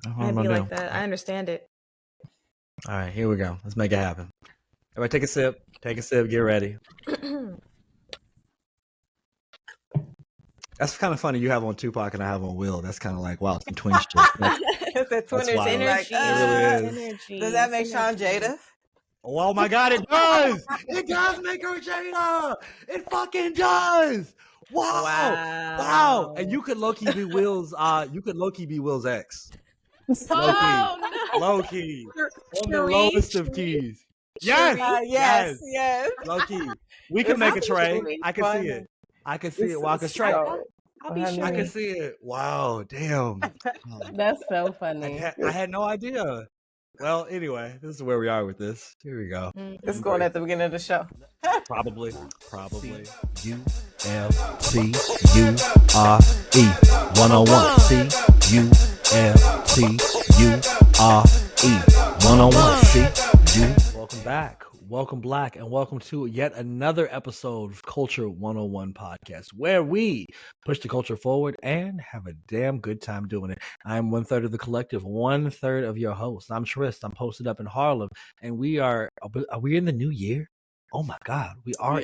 I'd be like that. I understand it. All right, here we go. Let's make it happen. Everybody take a sip. Take a sip. Get ready. That's kind of funny. You have on Tupac and I have on Will. That's kind of like, wow, some twin shit. It's a twin Synergy. like, it really is. Synergy. Does that make Sean Jada? Oh my God, it does! It does make her Jada! It fucking does! Wow! And you could low-key be Will's ex. Low-key. On the lowest of keys. Yes. Low-key. We can make a trade. I can see it. I can see it. Walker's trade. I can see it. Wow, damn. That's so funny. I had no idea. Well, anyway, this is where we are with this. Here we go. It's going at the beginning of the show. Probably. C-U-L-T-U-R-E 101. C-U-L-T-U-R-E 101. C-U. Welcome back, and welcome to yet another episode of Culture 101 Podcast, where we push the culture forward and have a damn good time doing it. I am 1/3 of the collective, 1/3 of your host. I'm Trist. I'm posted up in Harlem, and are we in the new year? Oh my God, we are. New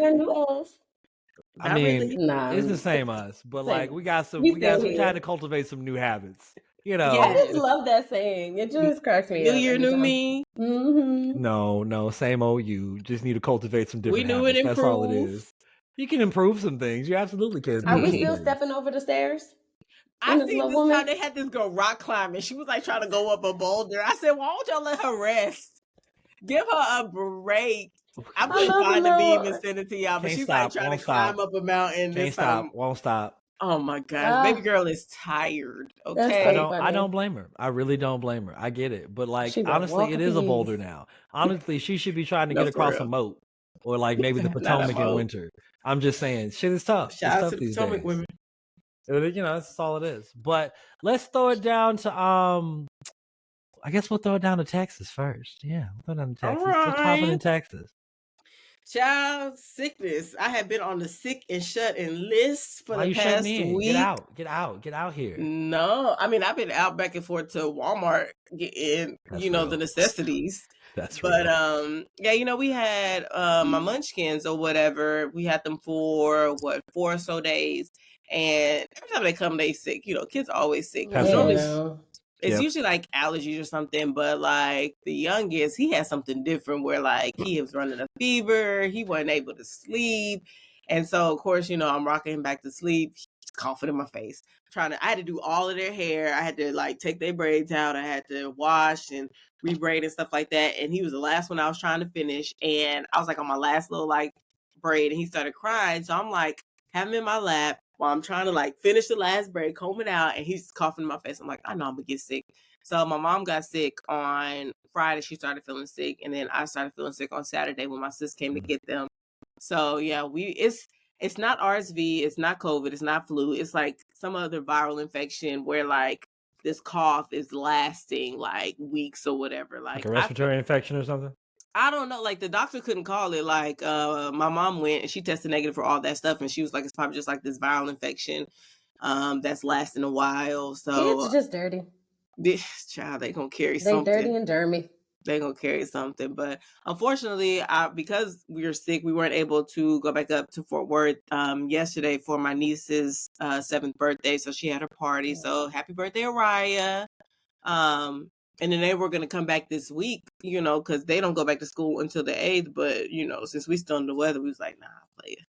year, new us. I mean, it's the same us, but like we got some trying to cultivate some new habits. You know, I just love that saying. It just cracks me up. New year, new me. Mm-hmm. No, same old you. Just need to cultivate some different habits. It That's all it is. You can improve some things. You absolutely can. Are we still stepping over the stairs? I see this time they had this girl rock climbing. She was like trying to go up a boulder. I said, why don't y'all let her rest? Give her a break. I'm just trying to be even send it to y'all, but she's like trying to climb up a mountain. Can't stop. Won't stop. Oh my gosh, baby girl is tired. Okay, I don't blame her. I really don't blame her. I get it, but like honestly, it is a boulder now. Honestly, she should be trying to get across a moat or like maybe the Potomac in winter. I'm just saying, shit is tough. Shout out to the Potomac women. You know, that's all it is. But let's throw it down to I guess we'll throw it down to Texas first. Yeah, we'll throw it down to Texas. Right. What's popping in Texas? Child sickness. I have been on the sick and shut in list for the past week. Get out here. No, I mean I've been out back and forth to Walmart getting, the necessities. That's right. But yeah, we had my munchkins or whatever. We had them for 4 or so days, and every time they come, they sick. Kids are always sick. It's usually like allergies or something, but like the youngest, he had something different where like he was running a fever, he wasn't able to sleep. And so of course, I'm rocking him back to sleep. He's coughing in my face. I had to do all of their hair. I had to like take their braids out. I had to wash and rebraid and stuff like that. And he was the last one I was trying to finish. And I was like on my last little like braid and he started crying. So I'm like, have him in my lap while I'm trying to like finish the last braid, comb it out, and he's coughing in my face. I'm like, I know I'm gonna get sick. So my mom got sick on Friday. She started feeling sick, and then I started feeling sick on Saturday when my sis came to get them. So yeah, it's not RSV, it's not COVID, it's not flu. It's like some other viral infection where like this cough is lasting like weeks or whatever. Like a respiratory infection or something? I don't know. Like the doctor couldn't call it. Like my mom went and she tested negative for all that stuff, and she was like, it's probably just like this viral infection that's lasting a while. So kids are just dirty. This child, they gonna carry something. They dirty and dirty. They gonna carry something. But unfortunately, because we were sick, we weren't able to go back up to Fort Worth yesterday for my niece's 7th birthday. So she had her party. So happy birthday, Araya. And then they were going to come back this week, because they don't go back to school until the 8th. But, since we still in the weather, we was like, nah, play it.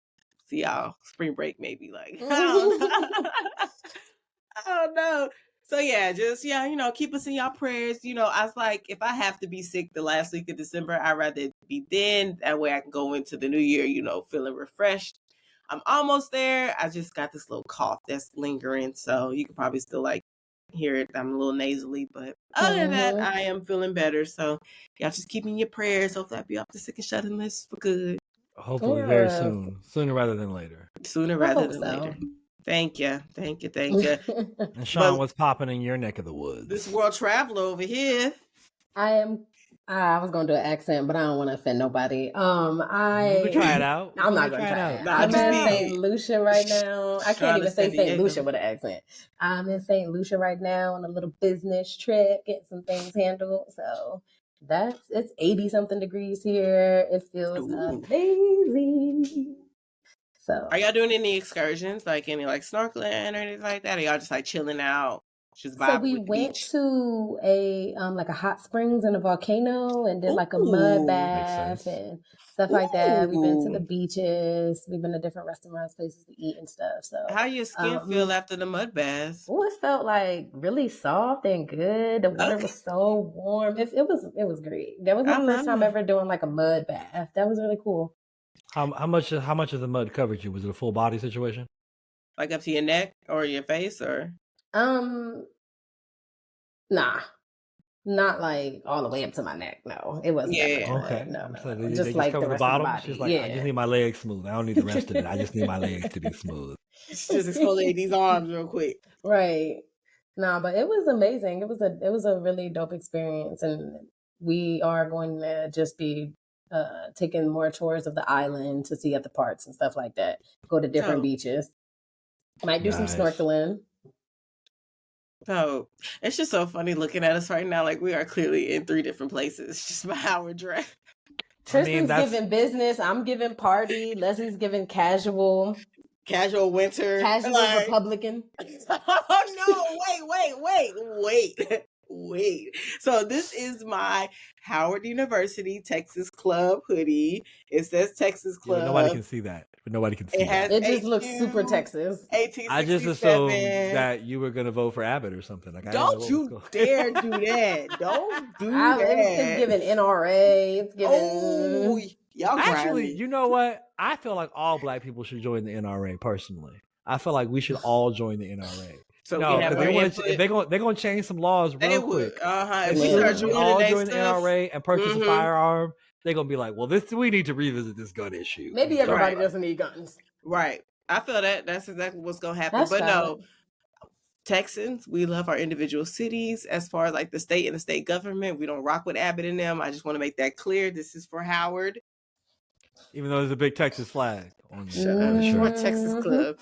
See y'all spring break, maybe. Like, I don't know. So, yeah, just, keep us in y'all prayers. I was like, if I have to be sick the last week of December, I'd rather be then. That way I can go into the new year, feeling refreshed. I'm almost there. I just got this little cough that's lingering. So you can probably still, like, hear it. I'm a little nasally, but other than that, I am feeling better. So y'all just keep me in your prayers. Hopefully I'll be off the sick and shut-in list for good. Hopefully very soon. Sooner rather than later. Later. Thank you. And Sean, what's popping in your neck of the woods? This world traveler over here. I am I was gonna do an accent, but I don't want to offend nobody. You can try it out. I'm not gonna try it. Nah, I'm just in be St. Lucia right now. I can't even say San St. Diego. Lucia with an accent. I'm in St. Lucia right now on a little business trip, getting some things handled. So it's 80 something degrees here. It feels amazing. So Are y'all doing any excursions, like any like snorkeling or anything like that? Or y'all just like chilling out, just vibing So we with the went beach? to a like a hot springs and a volcano and did like a mud bath and stuff like that. We've been to the beaches. We've been to different restaurants, places to eat and stuff. So how your skin feel after the mud bath? Oh, it felt like really soft and good. The water was so warm. It was great. That was my first time ever doing like a mud bath. That was really cool. How much of the mud covered you? Was it a full body situation? Like up to your neck or your face or? Nah. Not like all the way up to my neck. No, it wasn't. Okay. No. So they just like the cover the rest bottom. Of the body. She's like, I just need my legs smooth. I don't need the rest of it. I just need my legs to be smooth. Just exfoliate these arms real quick. Right. No, but it was amazing. It was a really dope experience, and we are going to just be taking more tours of the island to see other parts and stuff like that. Go to different beaches. Might do some snorkeling. So it's just so funny looking at us right now. Like we are clearly in 3 different places just by how we're dressed. Tristan's giving business. I'm giving party. Leslie's giving casual. Casual winter. Casual like... Republican. Oh, no. Wait. So this is my Howard University Texas Club hoodie. It says Texas Club. Yeah, nobody can see that. But nobody can see that. It just looks super Texas. 1867. I just assumed that you were going to vote for Abbott or something. Like, don't you dare do that. Don't do that. It's giving NRA. It's giving... Oh, y'all actually, you know what? I feel like all black people should join the NRA personally. I feel like we should all join the NRA. So no, they're going to change some laws real quick. If we all join the NRA and purchase a firearm, they're going to be like, well, we need to revisit this gun issue. Maybe everybody doesn't need guns. Right. I feel that. That's exactly what's going to happen. But no, Texans, we love our individual cities. As far as like the state and the state government, we don't rock with Abbott and them. I just want to make that clear. This is for Howard. Even though there's a big Texas flag on the shirt. Texas Club.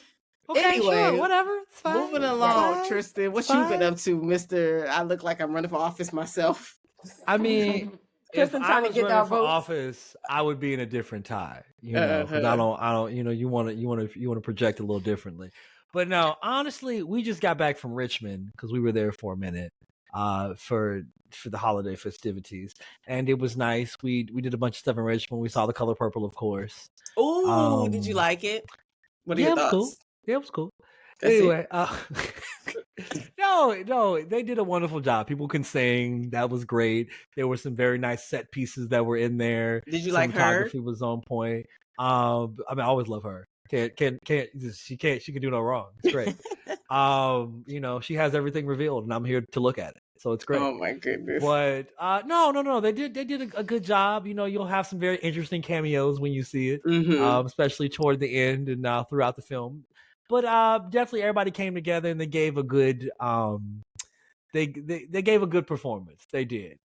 Okay, anyway, sure, whatever. It's fine. Moving along, Tristan. What you been up to, Mr.? I look like I'm running for office myself. I mean, if I was running for office, I would be in a different tie. You know, because I don't. You know, you want to project a little differently. But no, honestly, we just got back from Richmond because we were there for a minute for the holiday festivities, and it was nice. We did a bunch of stuff in Richmond. We saw The Color Purple, of course. Oh, did you like it? What are your thoughts? Cool. Yeah, it was cool. Anyway, no, they did a wonderful job. People can sing. That was great. There were some very nice set pieces that were in there. Did you like her? Cinematography was on point. I mean, I always love her. She can do no wrong. It's great. You know, she has everything revealed, and I'm here to look at it. So it's great. Oh my goodness. But no. They did a good job. You know, you'll have some very interesting cameos when you see it, especially toward the end and throughout the film. But definitely everybody came together and they gave a good they gave a good performance. They did.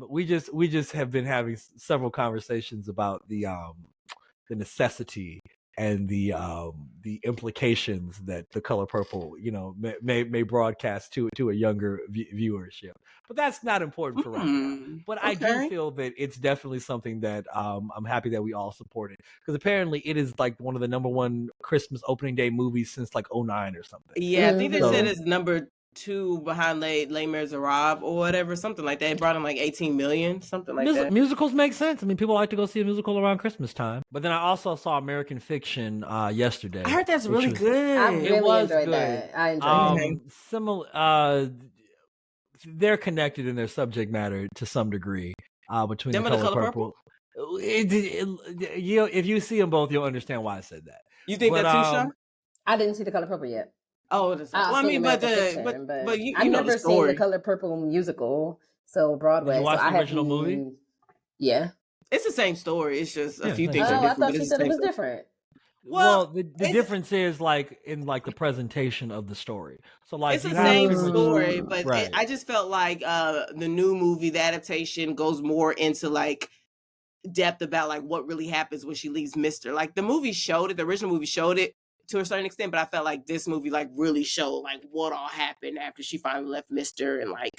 We just have been having several conversations about the necessity and the implications that The Color Purple, you know, may broadcast to a younger viewership. But that's not important for right now. But I do feel that it's definitely something that I'm happy that we all supported, because apparently it is like one of the #1 Christmas opening day movies since like 2009 or something. Yeah, I think they said it's number 2 behind Les Miserables or whatever, something like that. It brought in like 18 million, something like that. Musicals make sense. I mean, people like to go see a musical around Christmas time. But then I also saw American Fiction yesterday. I heard that's really good. I really enjoyed that. I enjoyed it. Similar, they're connected in their subject matter to some degree between The Color Purple. If you see them both, you'll understand why I said that. You think that's too Sean? I didn't see The Color Purple yet. Oh, it is. Well, I mean, but you I've know never seen The Color Purple musical, so Broadway. Did you watch the original movie? Yeah, it's the same story. It's just a few things are different. I thought you said it was different. Well, the difference is like in like the presentation of the story. So like it's you the have same people story, but right. I just felt like the new movie, the adaptation, goes more into like depth about like what really happens when she leaves Mister. Like the movie showed it, the original movie showed it to a certain extent, but I felt like this movie like really showed like what all happened after she finally left Mister and like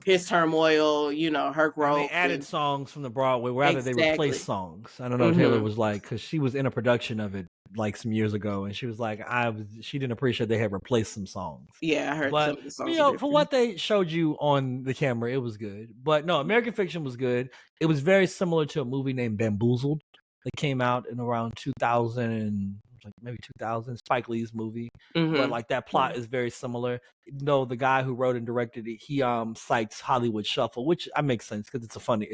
his turmoil, you know, her growth. And they added songs from the Broadway, rather they replaced songs. I don't know. Taylor was like, because she was in a production of it like some years ago, and she was like, she didn't appreciate they had replaced some songs. Yeah, I heard some of the songs. You know, for what they showed you on the camera, it was good. But no, American Fiction was good. It was very similar to a movie named Bamboozled that came out in around 2000 and like maybe 2000, Spike Lee's movie. But like that plot is very similar. No, the guy who wrote and directed it, he cites Hollywood Shuffle, which makes sense because it's funny.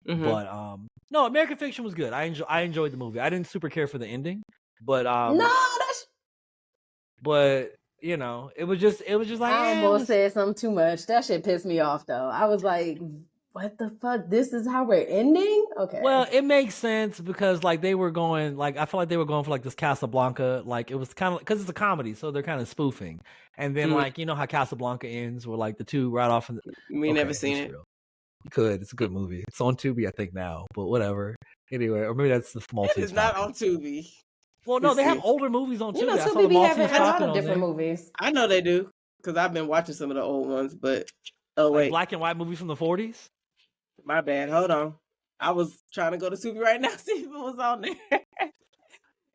But no, American Fiction was good. I enjoyed the movie. I didn't super care for the ending, but but you know, it was just like I almost said something too much. That shit pissed me off though. I was like, what the fuck? This is how we're ending? Okay. Well, it makes sense because like they were going, like I feel like they were going for like this Casablanca, like it was kind of because it's a comedy, so they're kind of spoofing. And then like you know how Casablanca ends, where like the two right off. We never seen it. Real. You could. It's a good movie. It's on Tubi, I think now, but whatever. Anyway, or maybe that's the Maltese. It is not on Tubi. Well, no, they have older movies on Tubi. You know, Tubi be having a lot of different movies. I know they do because I've been watching some of the old ones, but like black and white movies from the 40s. My bad. Hold on. I was trying to go to Tubi right now, see if it was on there.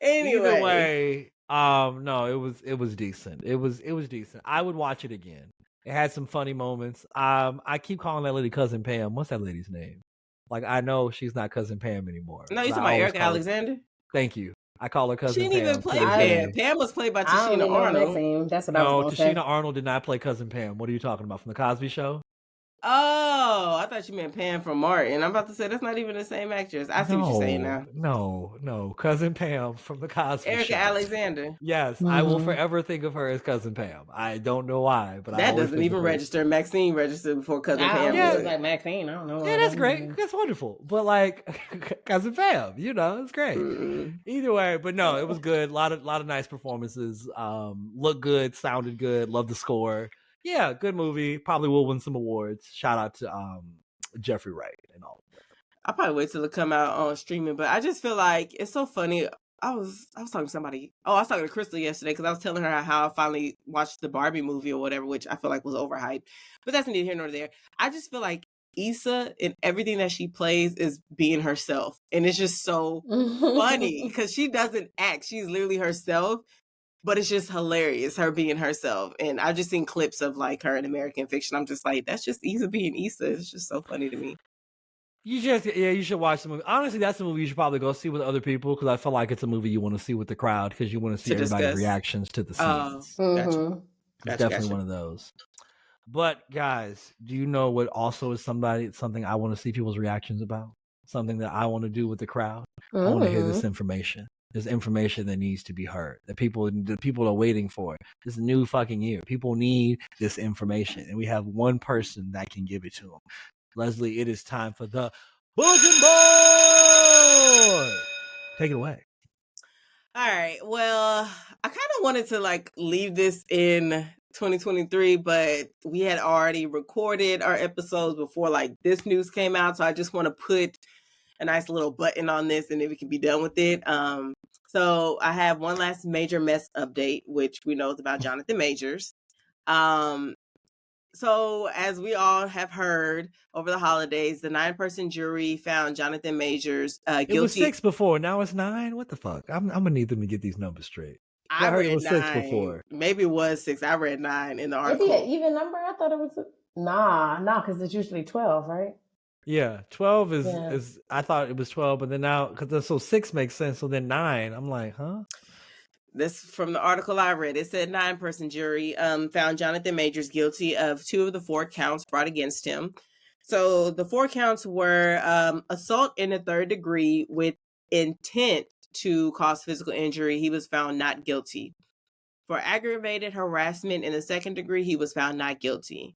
Anyway. Either way, no, it was decent. It was decent. I would watch it again. It had some funny moments. I keep calling that lady Cousin Pam. What's that lady's name? Like I know she's not Cousin Pam anymore. No, you talking about Erica Alexander? Thank you. I call her Cousin Pam. She didn't even play Pam. Pam was played by Tashina Arnold. That's what I was going to say. Tashina Arnold did not play Cousin Pam. What are you talking about? From the Cosby Show? Oh, I thought you meant Pam from Martin. I'm about to say that's not even the same actress. I see what you're saying now. No. Cousin Pam from the Cosby Show. Erica Alexander. Yes, I will forever think of her as Cousin Pam. I don't know why, but that doesn't even register. Maxine registered before Cousin Pam. Yeah, like Maxine. I don't know. Yeah, that's great. That's wonderful. But like Cousin Pam, you know, it's great. Either way, but no, it was good. A lot of nice performances. Looked good, sounded good. Loved the score. Yeah, good movie. Probably will win some awards. Shout out to Jeffrey Wright and all. I'll probably wait till it come out on streaming, but I just feel like it's so funny. I was talking to somebody. Oh, I was talking to Crystal yesterday because I was telling her how I finally watched the Barbie movie or whatever, which I feel like was overhyped. But that's neither here nor there. I just feel like Issa in everything that she plays is being herself, and it's just so funny because she doesn't act; she's literally herself. But it's just hilarious, her being herself. And I've just seen clips of like her in American Fiction. I'm just like, that's just Issa being Issa. It's just so funny to me. You should watch the movie. Honestly, that's a movie you should probably go see with other people because I feel like it's a movie you want to see with the crowd because you want to see everybody's reactions to the scenes. Gotcha. It's definitely one of those. But guys, do you know what also is something I want to see people's reactions about? Something that I want to do with the crowd? I want to hear this information. There's information that needs to be heard. The people are waiting for it. This is a new fucking year. People need this information, and we have one person that can give it to them. Leslie, it is time for the Bulletin Board. Take it away. All right. Well, I kind of wanted to like leave this in 2023, but we had already recorded our episodes before like this news came out, so I just want to put a nice little button on this and then we can be done with it. So I have one last major mess update, which we know is about Jonathan Majors. So as we all have heard over the holidays, the 9-person jury found Jonathan Majors guilty. It was 6 before. Now it's 9. What the fuck? I'm gonna need them to get these numbers straight. I heard read it was 9. 6 before. Maybe it was 6. I read 9 in the article. Is it an even number? I thought it was nah, because it's usually 12, right? Yeah, 12 is. I thought it was 12, but then now because so 6 makes sense. So then 9, I'm like, huh? This from the article I read. It said 9-person jury found Jonathan Majors guilty of 2 of the 4 counts brought against him. So the 4 counts were assault in the 3rd degree with intent to cause physical injury. He was found not guilty. For aggravated harassment in the 2nd degree, he was found not guilty.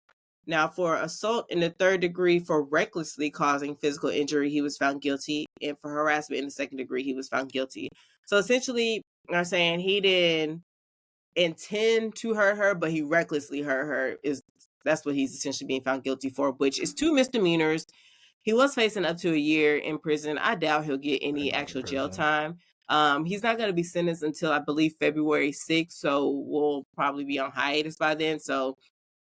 Now, for assault in the 3rd degree for recklessly causing physical injury, he was found guilty. And for harassment in the 2nd degree, he was found guilty. So essentially, they're saying he didn't intend to hurt her, but he recklessly hurt her. That's what he's essentially being found guilty for, which is 2 misdemeanors. He was facing up to a year in prison. I doubt he'll get any actual jail time. He's not going to be sentenced until, I believe, February 6th, so we'll probably be on hiatus by then. So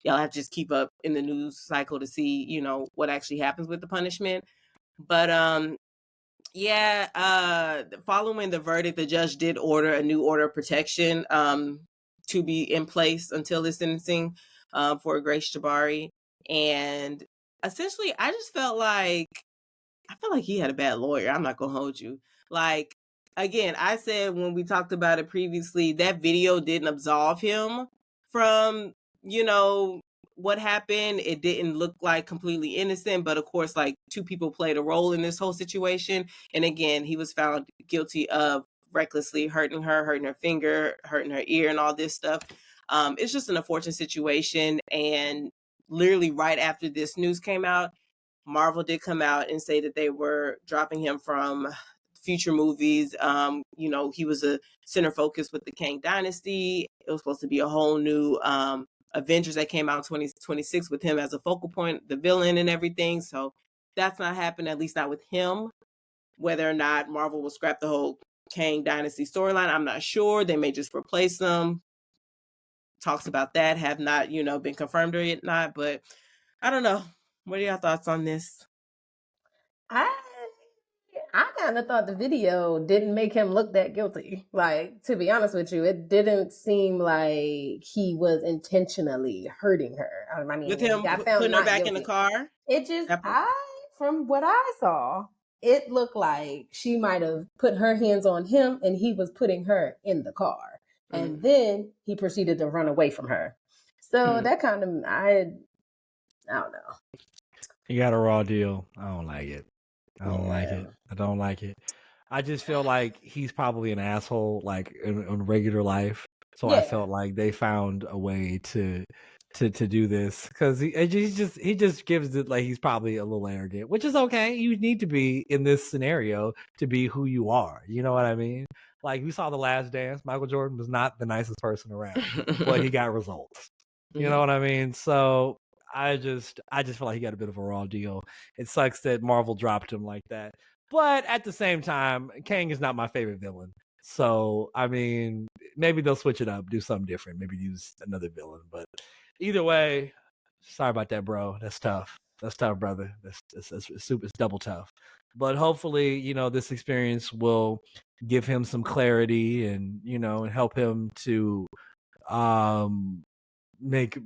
y'all have to just keep up in the news cycle to see, you know, what actually happens with the punishment. But following the verdict, the judge did order a new order of protection to be in place until his sentencing for Grace Jabari. And essentially, I felt like he had a bad lawyer. I'm not gonna hold you. Like, again, I said when we talked about it previously, that video didn't absolve him from, you know, what happened. It didn't look like completely innocent, but of course, like, 2 people played a role in this whole situation. And again, he was found guilty of recklessly hurting her finger, hurting her ear, and all this stuff. It's just an unfortunate situation. And literally right after this news came out, Marvel did come out and say that they were dropping him from future movies. You know, he was a center focus with the Kang Dynasty. It was supposed to be a whole new Avengers that came out in 2026 with him as a focal point, the villain and everything. So that's not happening, at least not with him. Whether or not Marvel will scrap the whole Kang Dynasty storyline, I'm not sure. They may just replace them. Talks about that have not, you know, been confirmed or yet not, but I don't know. What are your thoughts on this? I kind of thought the video didn't make him look that guilty. Like, to be honest with you, it didn't seem like he was intentionally hurting her. I mean, with him putting her back in the car? It just, from what I saw, it looked like she might have put her hands on him and he was putting her in the car. And then he proceeded to run away from her. So that kind of, I don't know. You got a raw deal. I don't like it. I don't like it. I just feel like he's probably an asshole, like in regular life. So I felt like they found a way to do this because he just gives it like he's probably a little arrogant, which is okay. You need to be in this scenario to be who you are. You know what I mean? Like, we saw The Last Dance. Michael Jordan was not the nicest person around, but he got results. You know what I mean? So I just feel like he got a bit of a raw deal. It sucks that Marvel dropped him like that. But at the same time, Kang is not my favorite villain. So, I mean, maybe they'll switch it up, do something different, maybe use another villain. But either way, sorry about that, bro. That's tough. That's tough, brother. It's double tough. But hopefully, you know, this experience will give him some clarity and, you know, and help him to make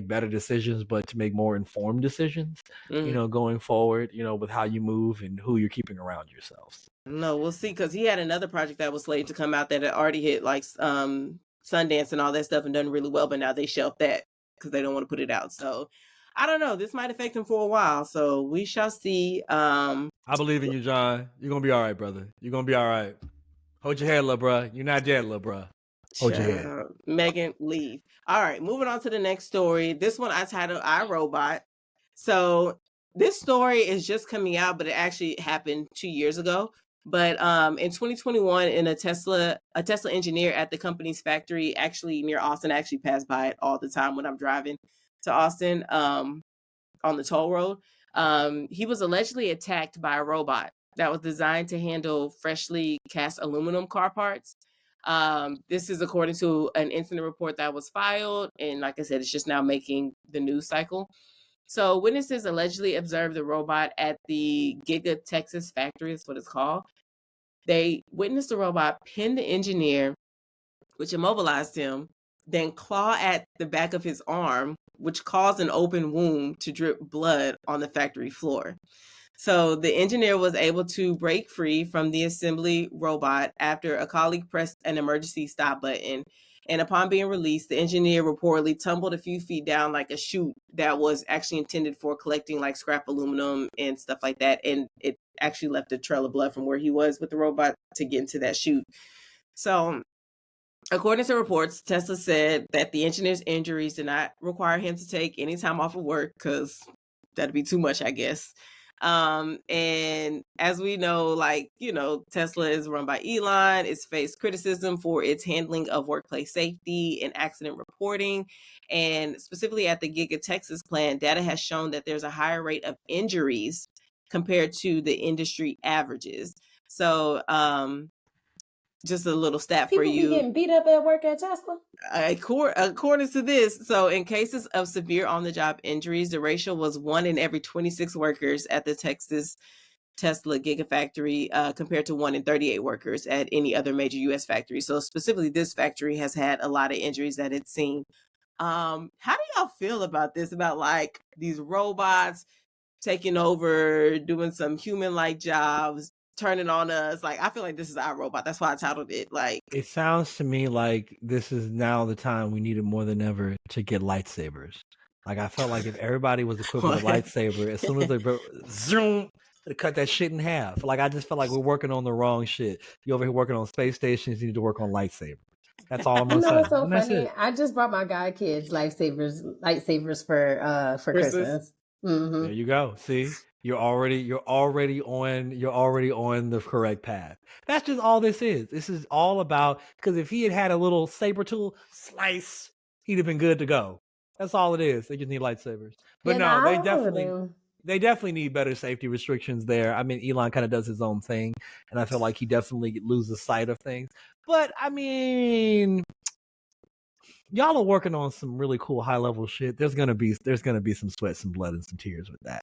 better decisions, but to make more informed decisions, you know, going forward, you know, with how you move and who you're keeping around yourselves. No, we'll see, because he had another project that was slated to come out that had already hit like Sundance and all that stuff and done really well, but now they shelved that because they don't want to put it out. So I don't know. This might affect him for a while, so we shall see. I believe in you, John. You're gonna be all right, brother. You're gonna be all right. Hold your head, little bruh. You're not dead, little bruh. Hold your head. Megan, leave. All right, moving on to the next story. This one I titled iRobot. So this story is just coming out, but it actually happened 2 years ago. But in 2021, a Tesla engineer at the company's factory, actually near Austin, I actually pass by it all the time when I'm driving to Austin on the toll road. He was allegedly attacked by a robot that was designed to handle freshly cast aluminum car parts. This is according to an incident report that was filed. And like I said, it's just now making the news cycle. So witnesses allegedly observed the robot at the Giga Texas factory, is what it's called. They witnessed the robot pin the engineer, which immobilized him, then claw at the back of his arm, which caused an open wound to drip blood on the factory floor. So the engineer was able to break free from the assembly robot after a colleague pressed an emergency stop button. And upon being released, the engineer reportedly tumbled a few feet down like a chute that was actually intended for collecting like scrap aluminum and stuff like that. And it actually left a trail of blood from where he was with the robot to get into that chute. So according to reports, Tesla said that the engineer's injuries did not require him to take any time off of work because that'd be too much, I guess. And as we know, like, Tesla is run by Elon. It's faced criticism for its handling of workplace safety and accident reporting. And specifically at the Giga Texas plant, data has shown that there's a higher rate of injuries compared to the industry averages. So, just a little stat People for you. People be getting beat up at work at Tesla? According to this, so in cases of severe on-the-job injuries, the ratio was 1 in every 26 workers at the Texas Tesla Gigafactory compared to 1 in 38 workers at any other major U.S. factory. So specifically, this factory has had a lot of injuries that it's seen. How do y'all feel about this? About like these robots taking over, doing some human-like jobs, turning on us? Like, I feel like this is our robot. That's why I titled it. Like, it sounds to me like this is now the time we need it more than ever to get lightsabers. Like, I felt like if everybody was equipped with a lightsaber, as soon as they zoom, they cut that shit in half. Like, I just felt like we're working on the wrong shit. You over here working on space stations, you need to work on lightsabers. That's all I'm gonna say. It's so funny. I just brought my guy kids lightsabers for Christmas. Mm-hmm. There you go. See, you're already on the correct path. That's just all this is. This is all about, because if he had a little saber tool slice, he'd have been good to go. That's all it is. They just need lightsabers. But no, they definitely need better safety restrictions there. I mean, Elon kind of does his own thing, and I feel like he definitely loses sight of things. But I mean, y'all are working on some really cool high level shit. There's gonna be some sweat, some blood, and some tears with that.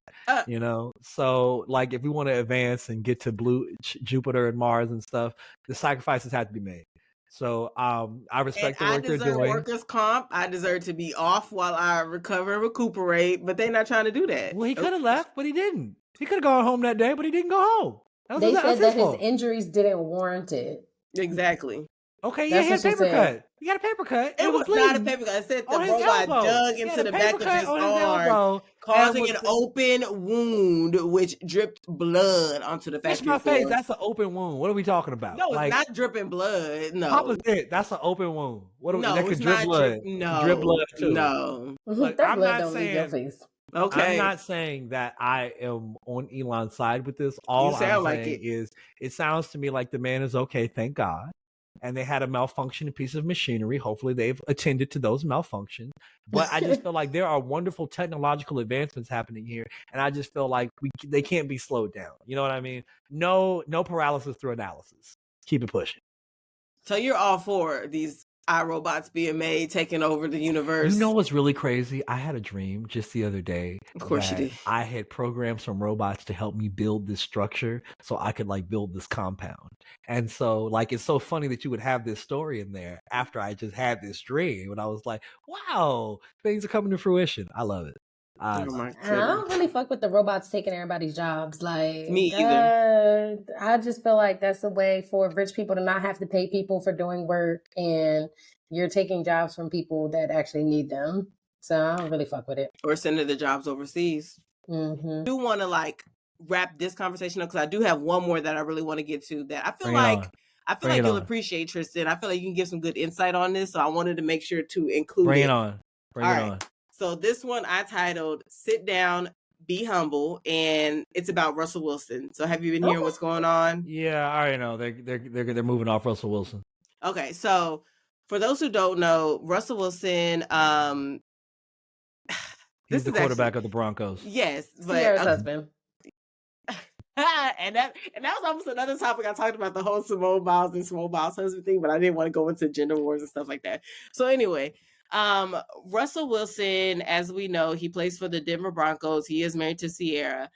So like, if we want to advance and get to Jupiter and Mars and stuff, the sacrifices have to be made. So I respect the work you're doing. Workers' comp. I deserve to be off while I recover and recuperate, but they're not trying to do that. Well, he could have left, but he didn't. He could have gone home that day, but he didn't go home. They said that his injuries didn't warrant it. Exactly. Okay, yeah, he had a paper cut. He got a paper cut. It was not a paper cut. It said the robot dug into the back of his arm, causing an open wound, which dripped blood onto the factory floor. Face. That's an open wound. What are we talking about? No, it's not dripping blood. No. Papa said that's an open wound. What are we? No, that could drip blood. Drip blood too. No. Like, that blood don't leave your face. Okay. I'm not saying that I am on Elon's side with this. All I'm saying is it sounds to me like the man is okay, thank God. And they had a malfunctioning piece of machinery. Hopefully they've attended to those malfunctions. But I just feel like there are wonderful technological advancements happening here. And I just feel like they can't be slowed down. You know what I mean? No paralysis through analysis. Keep it pushing. So you're all for these iRobots being made, taking over the universe? You know what's really crazy? I had a dream just the other day. Of course you did. I had programmed some robots to help me build this structure so I could like build this compound. And so like, it's so funny that you would have this story in there after I just had this dream. And I was like, wow, things are coming to fruition. I love it. I don't really fuck with the robots taking everybody's jobs. Like, me either. I just feel like that's a way for rich people to not have to pay people for doing work, and you're taking jobs from people that actually need them. So I don't really fuck with it. Or sending the jobs overseas. Mm-hmm. I do want to like wrap this conversation up because I do have one more that I really want to get to that I feel like you'll appreciate, Tristan. I feel like you can give some good insight on this, so I wanted to make sure to include Bring it on. Bring it on. So this one I titled "Sit Down, Be Humble," and it's about Russell Wilson. So have you been hearing what's going on? Yeah, I already know. They're moving off Russell Wilson. Okay, so for those who don't know, Russell Wilson, he's the quarterback of the Broncos. Yes, but Sierra's husband. and that was almost another topic I talked about, the whole Simone Biles and Simone Biles husband thing, but I didn't want to go into gender wars and stuff like that. So anyway. Russell Wilson, as we know, he plays for the Denver Broncos. He is married to Sierra.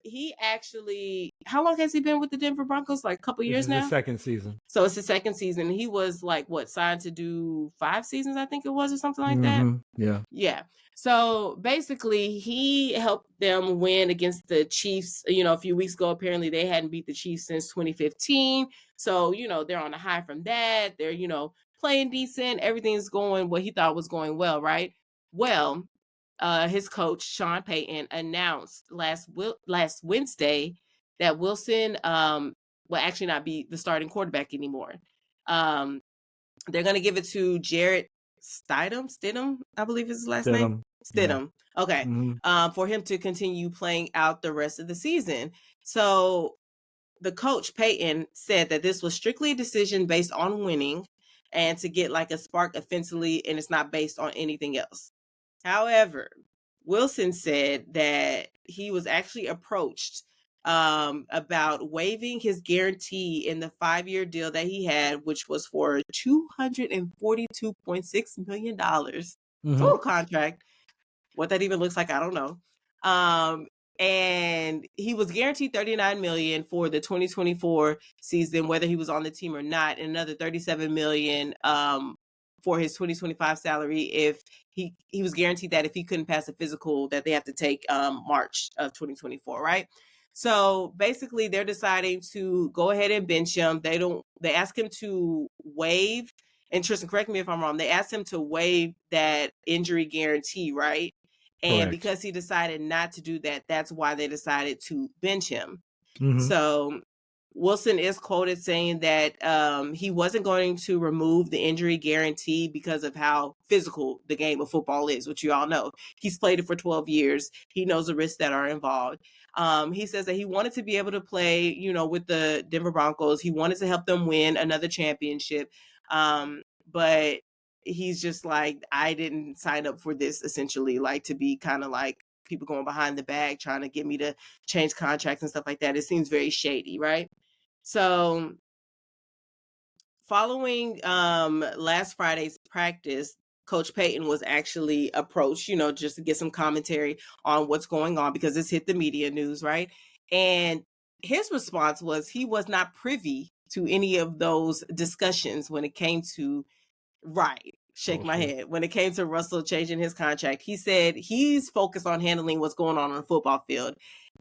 He actually, how long has he been with the Denver Broncos? Like a couple years now? His second season. So it's his second season. He was like, signed to do 5 seasons, I think it was, or something like that. Yeah. Yeah. So basically, he helped them win against the Chiefs, a few weeks ago. Apparently, they hadn't beat the Chiefs since 2015. So, they're on a high from that. They're, playing decent. Everything's going what he thought was going well, right? Well, his coach, Sean Payton, announced last Wednesday that Wilson will actually not be the starting quarterback anymore. They're going to give it to Jarrett Stidham, I believe is his last name. Stidham. Yeah. Okay. Mm-hmm. For him to continue playing out the rest of the season. So the coach, Peyton, said that this was strictly a decision based on winning and to get like a spark offensively, and it's not based on anything else. However, Wilson said that he was actually approached about waiving his guarantee in the 5-year deal that he had, which was for $242.6 million. Full contract. What that even looks like, I don't know. And he was guaranteed $39 million for the 2024 season, whether he was on the team or not, and another $37 million for his 2025 salary if he was guaranteed that if he couldn't pass a physical that they have to take March of 2024, right? So basically they're deciding to go ahead and bench him. They ask him to waive, and Tristan, correct me if I'm wrong, they asked him to waive that injury guarantee, right? And correct. Because he decided not to do that, that's why they decided to bench him. Mm-hmm. So Wilson is quoted saying that he wasn't going to remove the injury guarantee because of how physical the game of football is, which you all know. He's played it for 12 years. He knows the risks that are involved. He says that he wanted to be able to play, with the Denver Broncos. He wanted to help them win another championship. But he's just like, I didn't sign up for this, essentially, like to be kind of like people going behind the bag trying to get me to change contracts and stuff like that. It seems very shady, right? So following last Friday's practice, Coach Peyton was actually approached, just to get some commentary on what's going on because it's hit the media news, right? And his response was he was not privy to any of those discussions when it came to my head. When it came to Russell changing his contract, he said he's focused on handling what's going on the football field.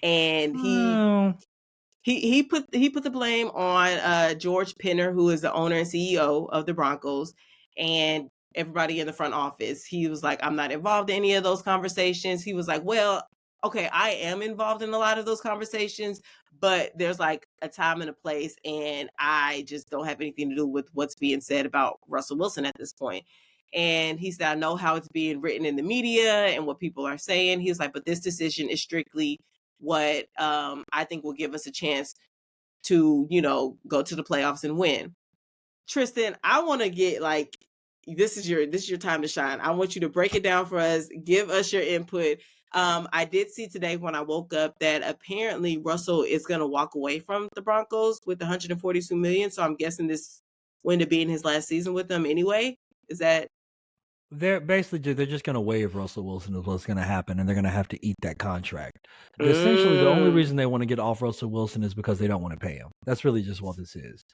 And he put the blame on George Penner, who is the owner and CEO of the Broncos, and everybody in the front office. He was like, I'm not involved in any of those conversations. He was like, well, okay, I am involved in a lot of those conversations, but there's like a time and a place, and I just don't have anything to do with what's being said about Russell Wilson at this point. And he said, I know how it's being written in the media and what people are saying. He was like, but this decision is strictly what I think will give us a chance to, go to the playoffs and win. Tristan, I want to get this is your time to shine. I want you to break it down for us. Give us your input. I did see today when I woke up that apparently Russell is going to walk away from the Broncos with $142 million. So I'm guessing this will end up being his last season with them anyway. Is that? They're just going to waive Russell Wilson is what's going to happen, and they're going to have to eat that contract. Essentially, the only reason they want to get off Russell Wilson is because they don't want to pay him. That's really just what this is.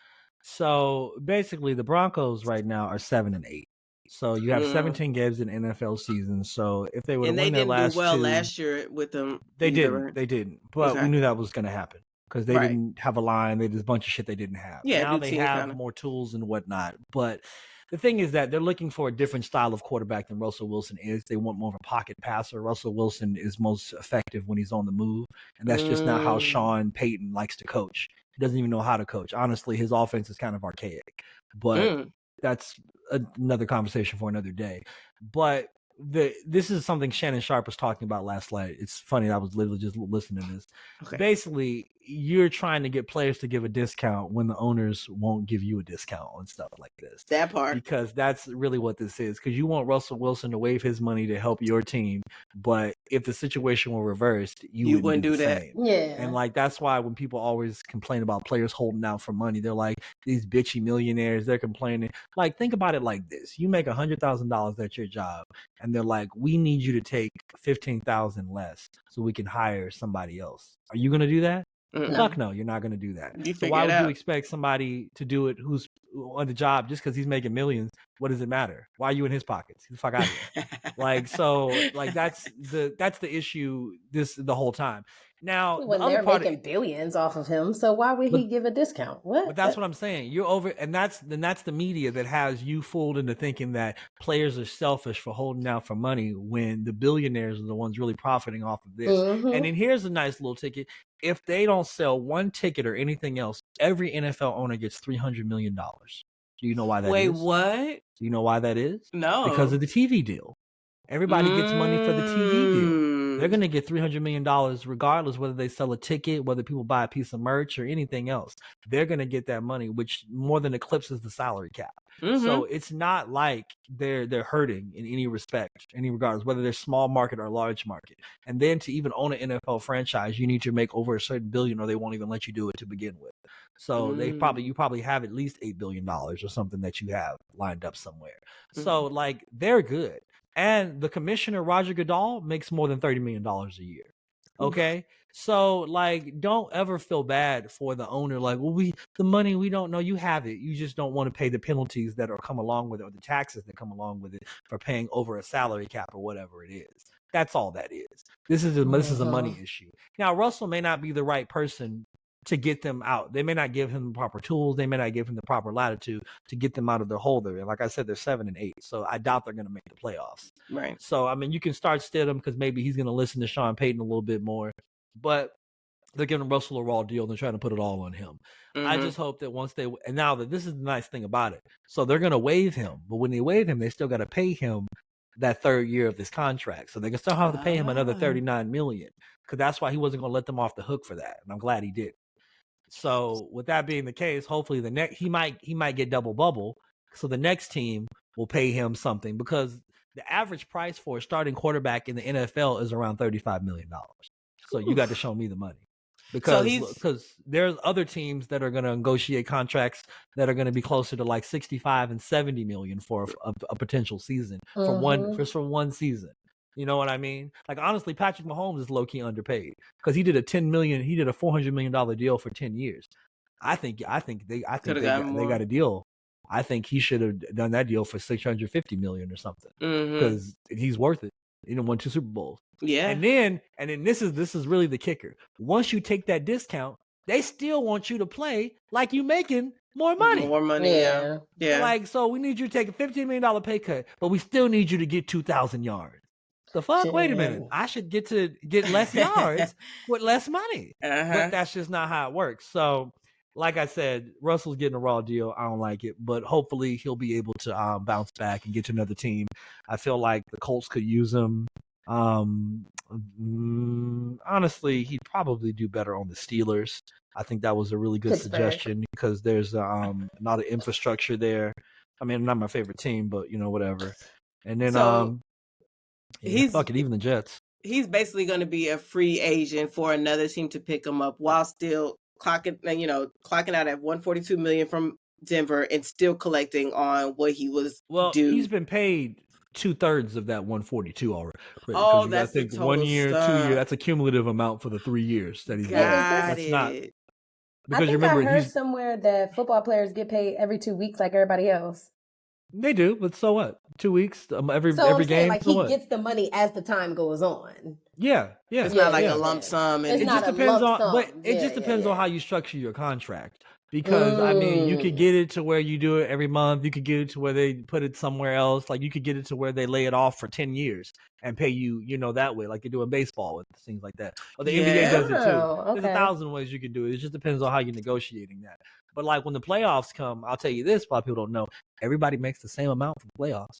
So basically, the Broncos right now are 7-8. So you have 17 games in NFL season. So if they would win their last two, and they didn't do well last year with them. They didn't. But we knew that was going to happen because they didn't have a line. They did a bunch of shit they didn't have. Yeah, now they have more tools and whatnot. But the thing is that they're looking for a different style of quarterback than Russell Wilson is. They want more of a pocket passer. Russell Wilson is most effective when he's on the move. And that's just not how Sean Payton likes to coach. He doesn't even know how to coach. Honestly, his offense is kind of archaic. But that's another conversation for another day. But this is something Shannon Sharp was talking about last night. It's funny. I was literally just listening to this. Okay. Basically, you're trying to get players to give a discount when the owners won't give you a discount on stuff like this. That part. Because that's really what this is. Because you want Russell Wilson to waive his money to help your team. But if the situation were reversed, you wouldn't do that. Same. Yeah. And that's why when people always complain about players holding out for money, they're like, these bitchy millionaires, they're complaining. Think about it like this. You make $100,000 at your job. And they're like, we need you to take $15,000 less so we can hire somebody else. Are you going to do that? No. Fuck no, you're not going to do that. So why would you expect somebody to do it who's on the job just because he's making millions? What does it matter? Why are you in his pockets? Get the fuck out of here. That's the issue the whole time. Now, when they're making billions off of him, so why would he give a discount? What? But that's what I'm saying. You're over, and that's the media that has you fooled into thinking that players are selfish for holding out for money when the billionaires are the ones really profiting off of this. Mm-hmm. And then here's a nice little ticket. If they don't sell one ticket or anything else, every NFL owner gets $300 million. Do you know why that is? Wait, what? Do you know why that is? No. Because of the TV deal. Everybody gets money for the TV deal. They're going to get $300 million regardless whether they sell a ticket, whether people buy a piece of merch or anything else. They're going to get that money, which more than eclipses the salary cap. So it's not like they're hurting in any respect, any regards, whether they're small market or large market. And then to even own an NFL franchise, you need to make over a certain billion or they won't even let you do it to begin with. So you probably have at least $8 billion or something that you have lined up somewhere. So like they're good. And the commissioner, Roger Goodell, makes more than $30 million a year. Okay. So like, don't ever feel bad for the owner. Like, well, the money, we don't know, you have it. You just don't want to pay the penalties that are come along with it or the taxes that come along with it for paying over a salary cap or whatever it is. That's all that is. This is a money issue. Now, Russell may not be the right person to get them out. They may not give him the proper tools. They may not give him the proper latitude to get them out of their hole they're in. Like I said, they're 7-8. So I doubt they're going to make the playoffs. Right. So, I mean, you can start Stidham because maybe he's going to listen to Sean Payton a little bit more. But they're giving Russell a raw deal and they're trying to put it all on him. I just hope that once and now that this is the nice thing about it. So they're going to waive him. But when they waive him, they still got to pay him that third year of this contract. So they can still have to pay him another $39 million because that's why he wasn't going to let them off the hook for that. And I'm glad he did. So with that being the case, hopefully he might get double bubble. So the next team will pay him something because the average price for a starting quarterback in the NFL is around $35 million. So you got to show me the money because there's other teams that are going to negotiate contracts that are going to be closer to like 65 and 70 million for a potential season for one season. You know what I mean? Like honestly, Patrick Mahomes is low key underpaid because he did a $400 million deal for 10 years. I think they got a deal. I think he should have done that deal for $650 million or something because he's worth it. He done won 2 Super Bowls. Yeah. And then this is really the kicker. Once you take that discount, they still want you to play like you making more money. Yeah. Like, so we need you to take a $15 million pay cut, but we still need you to get 2,000 yards. The fuck? Wait a minute. I should get less yards with less money. But that's just not how it works. So, like I said, Russell's getting a raw deal. I don't like it, but hopefully he'll be able to bounce back and get to another team. I feel like the Colts could use him. Honestly, he'd probably do better on the Steelers. I think that was a really good suggestion because there's a lot of infrastructure there. I mean, not my favorite team, but you know, whatever. And then even the Jets. He's basically going to be a free agent for another team to pick him up while still clocking out at $142 million from Denver and still collecting on what he was due. He's been paid 2/3 of that 142 already. Oh, that's I think the total 1 year, stuff. 2 year. That's a cumulative amount for the 3 years that he's got it. Not I because think remember I heard somewhere that football players get paid every 2 weeks like everybody else. They do, but so what? 2 weeks every game. Like he gets the money as the time goes on. Yeah. It's not like a lump sum. It just depends on how you structure your contract. Because I mean, you could get it to where you do it every month. You could get it to where they put it somewhere else. Like you could get it to where they lay it off for 10 years and pay you, that way, like they do in baseball and things like that. Or the NBA does it too. Okay. There's 1,000 ways you can do it. It just depends on how you're negotiating that. But like when the playoffs come, I'll tell you this, a lot of people don't know. Everybody makes the same amount for the playoffs.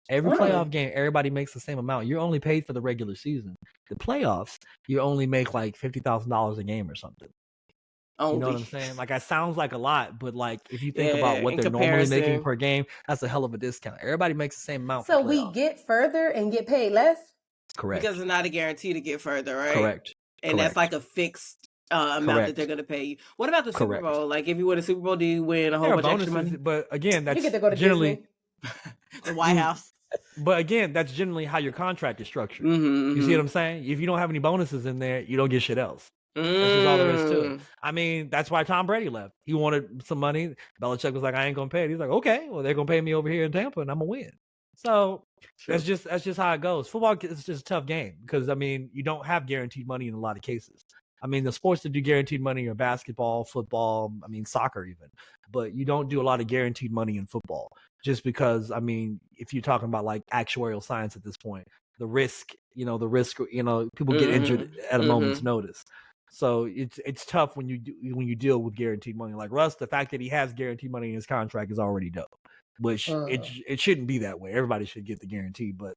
Every playoff game, everybody makes the same amount. You're only paid for the regular season. The playoffs, you only make like $50,000 a game or something. You know what I'm saying? Like, it sounds like a lot, but like if you think about what they're normally making per game, that's a hell of a discount. Everybody makes the same amount. So we get further and get paid less? Correct. Because it's not a guarantee to get further, right? Correct. And that's like a fixed amount that they're going to pay you. What about the Super Bowl? Like, if you win a Super Bowl, do you win a whole bunch of extra money? But again, that's you get to go to generally the White House. But again, that's generally how your contract is structured. You see what I'm saying? If you don't have any bonuses in there, you don't get shit else. That's just all there is to it. I mean, that's why Tom Brady left. He wanted some money. Belichick was like, I ain't gonna pay it. He's like, okay, well, they're gonna pay me over here in Tampa and I'm gonna win. So that's just how it goes. Football is just a tough game because I mean, you don't have guaranteed money in a lot of cases. I mean, the sports that do guaranteed money are basketball, football, I mean, soccer even. But you don't do a lot of guaranteed money in football just because, I mean, if you're talking about like actuarial science at this point, the risk, people get injured at a moment's notice. So it's tough when you deal with guaranteed money. Like Russ, the fact that he has guaranteed money in his contract is already dope. Which it shouldn't be that way. Everybody should get the guarantee, but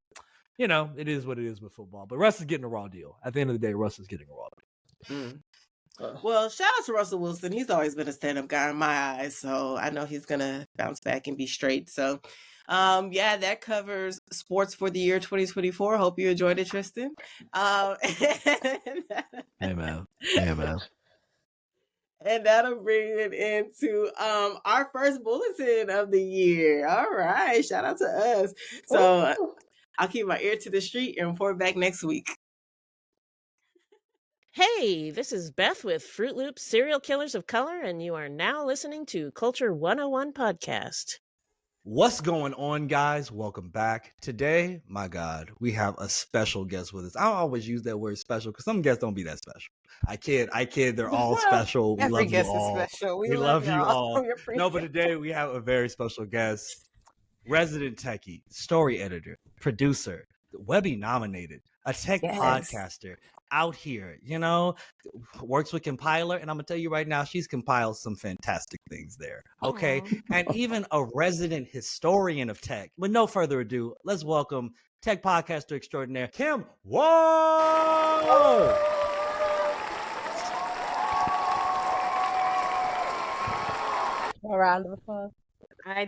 it is what it is with football. But Russ is getting a raw deal. At the end of the day, Russ is getting a raw deal. Well, shout out to Russell Wilson. He's always been a stand-up guy in my eyes, so I know he's gonna bounce back and be straight. So, that covers sports for the year 2024. Hope you enjoyed it, Tristan. Hey man. And that'll bring it into our first bulletin of the year. All right, shout out to us. So I'll keep my ear to the street and report back next week. Hey, this is Beth with Fruit Loops Serial Killers of Color, and you are now listening to Culture 101 Podcast. What's going on, guys? Welcome back. Today, my God, we have a special guest with us. I don't always use that word special because some guests don't be that special. I kid. They're all special. We Every love guest you all. is special. We love you all. We appreciate No, but today we have a very special guest. Resident techie, story editor, producer, Webby nominated, a tech podcaster out here, works with Compiler. And I'm going to tell you right now, she's compiled some fantastic things there. Okay. And even a resident historian of tech. With no further ado, let's welcome tech podcaster extraordinaire, Kim Huang. A round of applause. I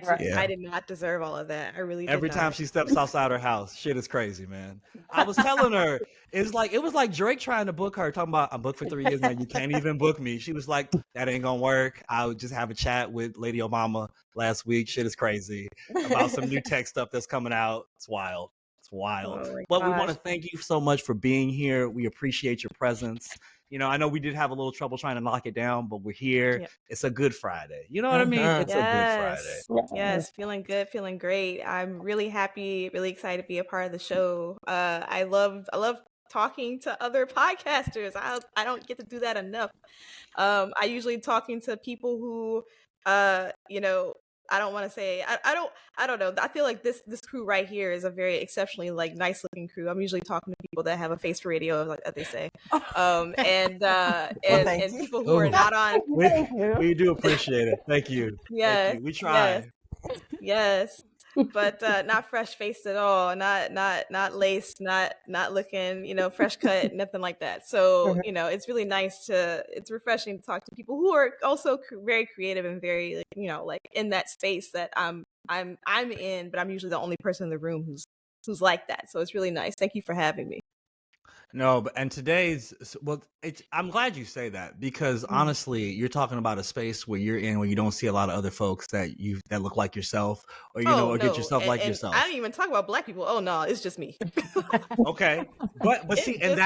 did not deserve all of that. I really did Every not. time she steps outside her house, shit is crazy, man. I was telling her, it was like Drake trying to book her, talking about I'm booked for 3 years now. You can't even book me. She was like, that ain't gonna work. I would just have a chat with Lady Obama last week. Shit is crazy about some new tech stuff that's coming out. It's wild. Oh But we want to thank you so much for being here. We appreciate your presence. I know we did have a little trouble trying to knock it down, but we're here. Yep. It's a good Friday. You know what I mean? It's a good Friday. Yes, feeling good, feeling great. I'm really happy, really excited to be a part of the show. I love talking to other podcasters. I don't get to do that enough. I usually talking to people who, I don't want to say I don't know. I feel like this crew right here is a very exceptionally nice looking crew. I'm usually talking to people that have a face for radio, like they say, and people who are not on. We do appreciate it. Thank you. Yes, thank you. We try. Yes. But not fresh faced at all, not laced, not looking, fresh cut, nothing like that. So it's really it's refreshing to talk to people who are also very creative and very in that space that I'm in, but I'm usually the only person in the room who's like that. So it's really nice. Thank you for having me. No, but and I'm glad you say that because honestly, you're talking about a space where you're in where you don't see a lot of other folks that look like yourself or get yourself like yourself. I don't even talk about Black people. Oh no, it's just me. Okay, but see, and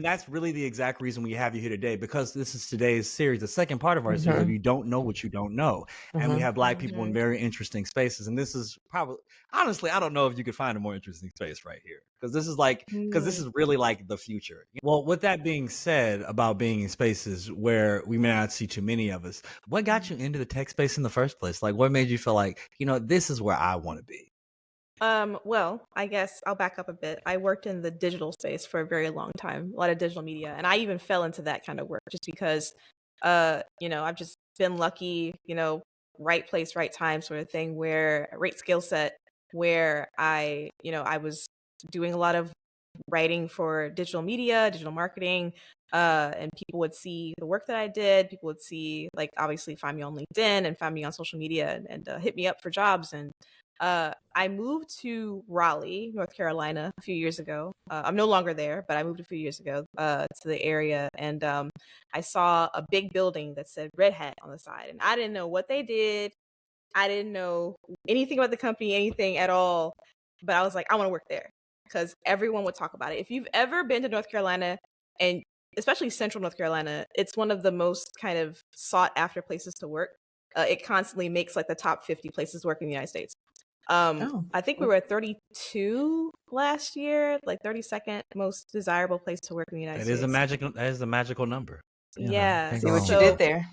that's really the exact reason we have you here today because this is today's series, the second part of our series. You don't know what you don't know, and we have Black people in very interesting spaces, and this is probably honestly, I don't know if you could find a more interesting space right here because this is really like the future. Well, with that being said about being in spaces where we may not see too many of us, what got you into the tech space in the first place? Like what made you feel like, this is where I want to be? Well, I guess I'll back up a bit. I worked in the digital space for a very long time, a lot of digital media, and I even fell into that kind of work just because I've just been lucky, right place, right time sort of thing, where right skill set, where I was doing a lot of writing for digital media, digital marketing, and people would see the work that I did. People would see, obviously find me on LinkedIn and find me on social media and hit me up for jobs. And I moved to Raleigh, North Carolina a few years ago. I'm no longer there, but I moved a few years ago to the area. And I saw a big building that said Red Hat on the side. And I didn't know what they did. I didn't know anything about the company, anything at all. But I was like, I want to work there. Because everyone would talk about it. If you've ever been to North Carolina, and especially Central North Carolina, it's one of the most kind of sought after places to work. It constantly makes the top 50 places to work in the United States. I think we were at 32 last year, 32nd most desirable place to work in the United States. That is a magical number. Yeah. See what you did there.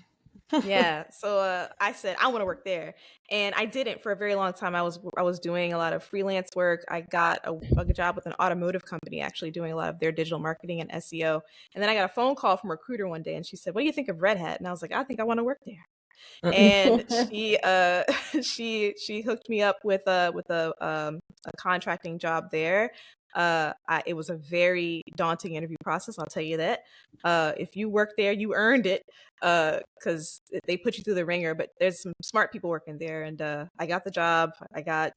Yeah. So I said I want to work there, and I didn't for a very long time. I was doing a lot of freelance work. I got a good job with an automotive company, actually doing a lot of their digital marketing and SEO. And then I got a phone call from a recruiter one day, and she said, "What do you think of Red Hat?" And I was like, "I think I want to work there." And she she hooked me up with a contracting job there. It was a very daunting interview process, I'll tell you that. If you work there, you earned it, because they put you through the ringer. But there's some smart people working there, and I got the job. I got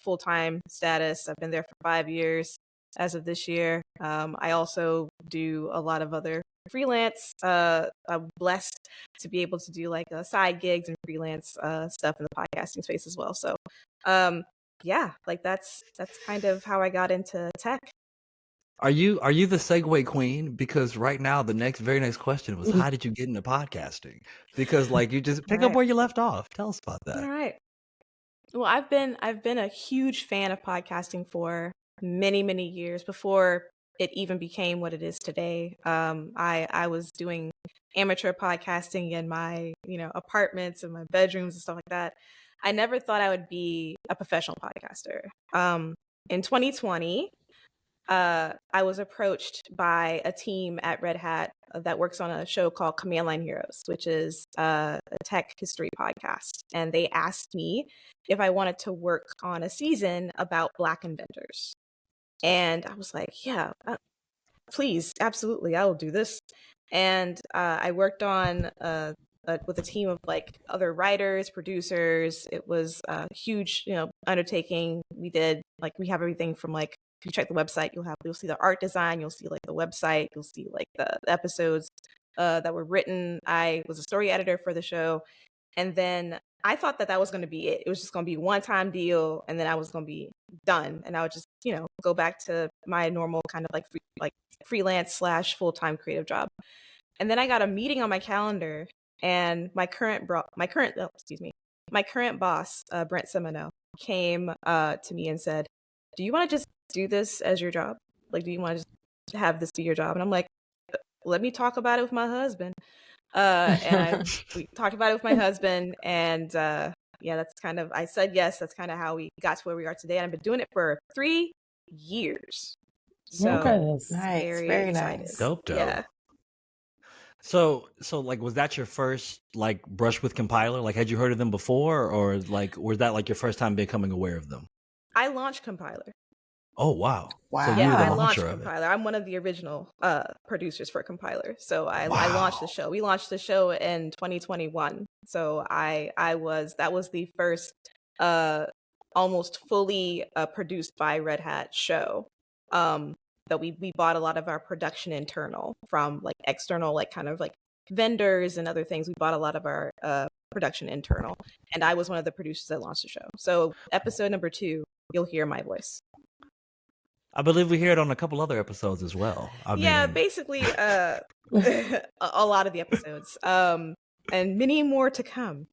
full-time status. I've been there for 5 years as of this year. I also do a lot of other freelance. I'm blessed to be able to do like side gigs and freelance stuff in the podcasting space as well. So yeah, like that's kind of how I got into tech. Are you the segue queen? Because right now the very next question was, how did you get into podcasting? Because like you just pick up where you left off. Tell us about that. All right. Well, I've been a huge fan of podcasting for many years before it even became what it is today. I was doing amateur podcasting in my apartments and my bedrooms and stuff like that. I never thought I would be a professional podcaster. In 2020, I was approached by a team at Red Hat that works on a show called Command Line Heroes, which is a tech history podcast. And they asked me if I wanted to work on a season about Black inventors. And I was like, yeah, please, absolutely, I will do this. And I worked on with a team of like other writers, producers. It was a huge, undertaking. We have everything from like, if you check the website, you'll see the art design, you'll see like the website, you'll see like the episodes that were written. I was a story editor for the show, and then I thought that was going to be it. It was just going to be a one-time deal, and then I was going to be done, and I would just go back to my normal kind of like freelance / full-time creative job. And then I got a meeting on my calendar, and my current boss, Brent Semino, came to me and said, "Do you want to just do this as your job? Like, do you want to just have this be your job?" And I'm like, "Let me talk about it with my husband." We talked about it with my husband, and yeah, I said yes. That's kind of how we got to where we are today. And I've been doing it for 3 years. So Nice. very Nice. excited. Dope. Yeah. So like, was that your first like brush with Compiler? Like, had you heard of them before, or like was that like your first time becoming aware of them? I launched Compiler. Oh wow! Wow. So you were the I launched launcher of it. Compiler. I'm one of the original producers for Compiler. So I launched the show. We launched the show in 2021. So that was the first almost fully produced by Red Hat show. That we bought a lot of our production internal from like external, like kind of like vendors and other things. We bought a lot of our production internal, and I was one of the producers that launched the show. So episode number 2, you'll hear my voice. I believe we hear it on a couple other episodes as well. Basically a lot of the episodes, and many more to come.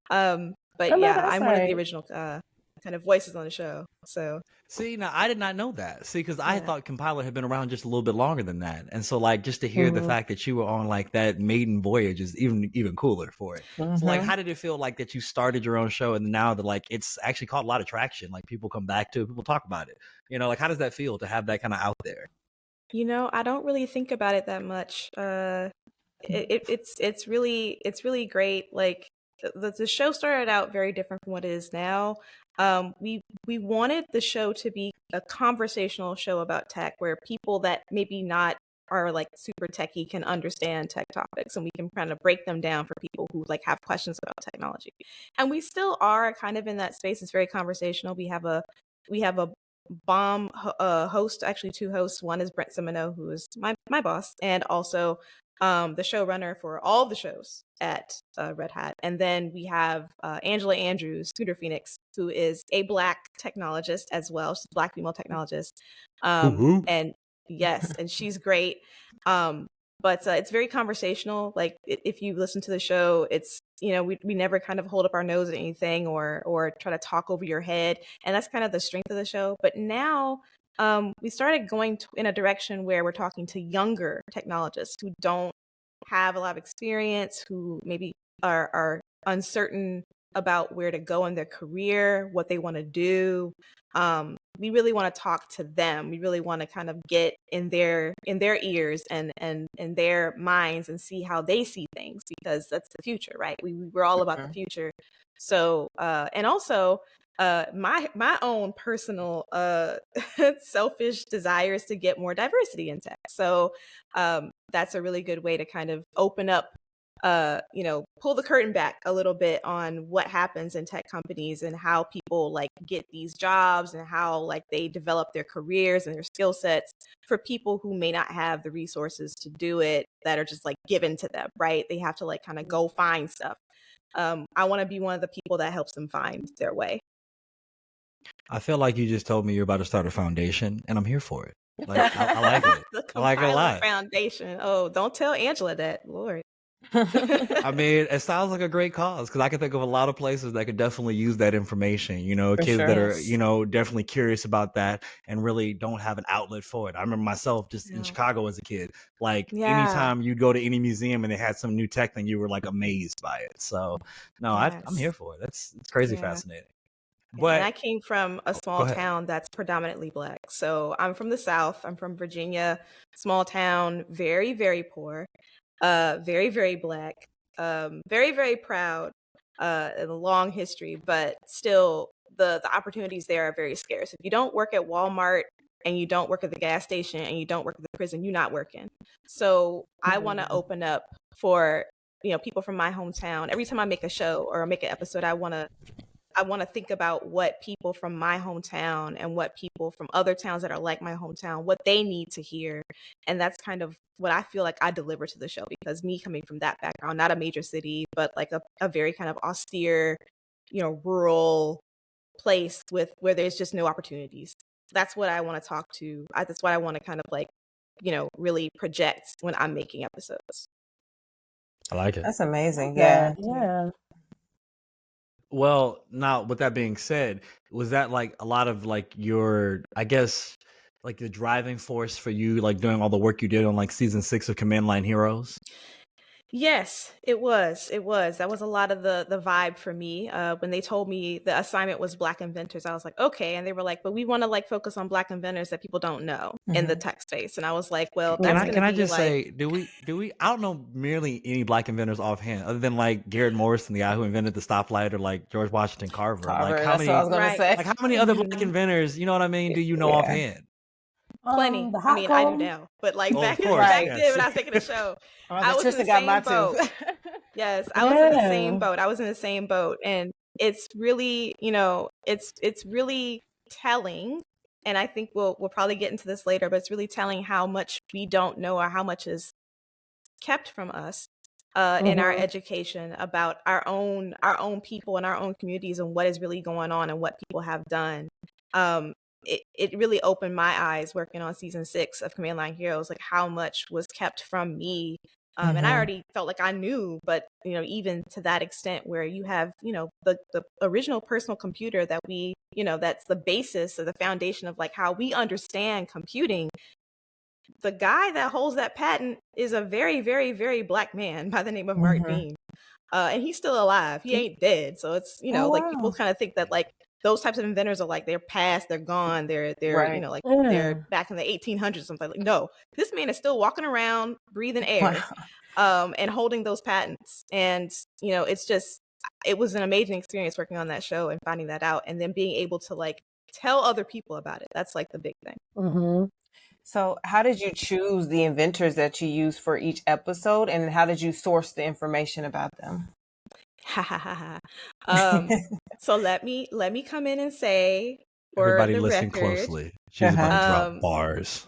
But yeah, I'm one of the original kind of voices on the show. So see, now I did not know that. See, because I thought Compiler had been around just a little bit longer than that, and so like just to hear the fact that you were on like that maiden voyage is even cooler for it. So like, how did it feel like that you started your own show and now that like it's actually caught a lot of traction? Like people come back to it, people talk about it. Like how does that feel to have that kind of out there? I don't really think about it that much. It's really great. Like the show started out very different from what it is now. We wanted the show to be a conversational show about tech, where people that maybe not are like super techie can understand tech topics, and we can kind of break them down for people who like have questions about technology. And we still are kind of in that space. It's very conversational. We have a bomb host, actually 2 hosts. One is Brent Semino, who is my boss, and also the showrunner for all the shows at Red Hat. And then we have Angela Andrews, Scooter Phoenix, who is a Black technologist as well. She's a Black female technologist. And yes, and she's great. But it's very conversational. Like if you listen to the show, it's, we never kind of hold up our nose at anything or try to talk over your head. And that's kind of the strength of the show. But now we started going in a direction where we're talking to younger technologists who don't have a lot of experience, who maybe are uncertain about where to go in their career, what they want to do. We really want to talk to them. We really want to kind of get in their ears and in their minds and see how they see things, because that's the future, right? We're all about the future. So and also my own personal selfish desires to get more diversity in tech. So that's a really good way to kind of open up, pull the curtain back a little bit on what happens in tech companies and how people like get these jobs and how like they develop their careers and their skill sets for people who may not have the resources to do it, that are just like given to them, right? They have to like kind of go find stuff. I want to be one of the people that helps them find their way. I feel like you just told me you're about to start a foundation, and I'm here for it. Like I like it. The I like it a Compiler lot. Foundation. Oh, don't tell Angela that, Lord. I mean, it sounds like a great cause, because I can think of a lot of places that could definitely use that information. Kids that are, definitely curious about that and really don't have an outlet for it. I remember myself just in Chicago as a kid, like anytime you'd go to any museum and they had some new tech thing, you were like amazed by it. So no, I'm here for it. It's crazy fascinating. But and I came from a small town that's predominantly Black. So I'm from the South. I'm from Virginia, small town, very, very poor, very, very Black, very, very proud, and a long history, but still the opportunities there are very scarce. If you don't work at Walmart and you don't work at the gas station and you don't work at the prison, you're not working. So I want to open up for, people from my hometown. Every time I make a show or make an episode, I want to think about what people from my hometown and what people from other towns that are like my hometown, what they need to hear. And that's kind of what I feel like I deliver to the show, because me coming from that background, not a major city, but like a very kind of austere, rural place where there's just no opportunities. That's what I want to talk to. That's what I want to kind of like, really project when I'm making episodes. I like it. That's amazing. Yeah. Well, now with that being said, was that like a lot of like your, I guess, like the driving force for you, like doing all the work you did on like season 6 of Command Line Heroes? Yes, it was. That was a lot of the vibe for me. When they told me the assignment was Black inventors, I was like, okay. And they were like, but we want to like focus on Black inventors that people don't know in the tech space. And I was like, well, that's can I just say, do we? I don't know merely any Black inventors offhand, other than like Garrett Morrison, the guy who invented the stoplight, or like George Washington Carver. Like how many? What I was gonna say. Like how many other Black inventors? You know what I mean? Do you know offhand? Plenty. I mean, I do now, but like back then when I was taking the show, I was in the same boat. Yes, I was in the same boat. I was in the same boat, and it's really, it's really telling. And I think we'll probably get into this later, but it's really telling how much we don't know or how much is kept from us in our education about our own people and our own communities and what is really going on and what people have done. It really opened my eyes working on season 6 of Command Line Heroes, like how much was kept from me. And I already felt like I knew, but, even to that extent where you have, the original personal computer that we, that's the basis or the foundation of like how we understand computing. The guy that holds that patent is a very, very, very Black man by the name of Mark Bean. And he's still alive. He ain't dead. So it's, like people kind of think that like those types of inventors are like they're past, they're gone, they're like they're back in the 1800s or something. Like, no, this man is still walking around, breathing air, and holding those patents. And it was an amazing experience working on that show and finding that out, and then being able to like tell other people about it. That's like the big thing. So how did you choose the inventors that you use for each episode, and how did you source the information about them? So let me come in and say, for everybody the listen record, closely. She's about to drop bars.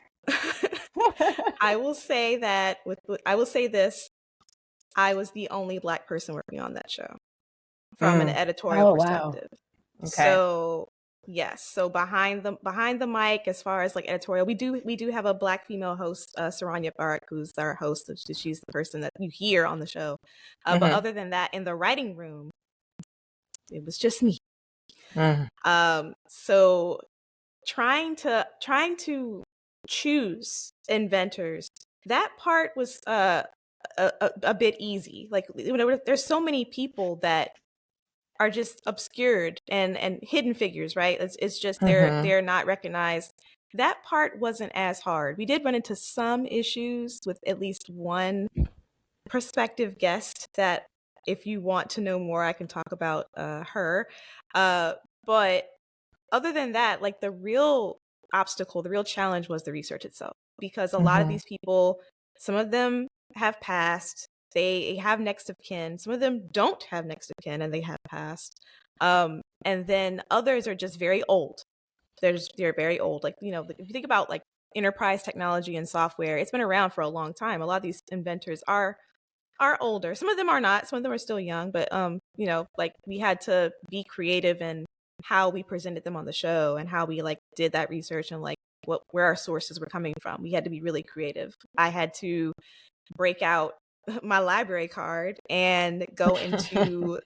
I will say this: I was the only Black person working on that show from an editorial perspective. Okay. So yes, so behind the mic, as far as like editorial, we do have a Black female host, Saranya Barak, who's our host. She's the person that you hear on the show. But other than that, in the writing room, it was just me. So trying to choose inventors, that part was a bit easy. Like, there's so many people that are just obscured and hidden figures, right? It's just they're not recognized. That part wasn't as hard. We did run into some issues with at least one prospective guest that, if you want to know more, I can talk about her. But other than that, like, the real obstacle, the real challenge was the research itself, because a lot of these people, some of them have passed, they have next of kin, some of them don't have next of kin and they have passed. And then others are just very old. They're very old. Like, you know, if you think about like enterprise technology and software, it's been around for a long time. A lot of these inventors are older. Some of them are not. Some of them are still young. But you know, like, we had to be creative in how we presented them on the show and how we like did that research and like where our sources were coming from. We had to be really creative. I had to break out my library card and go into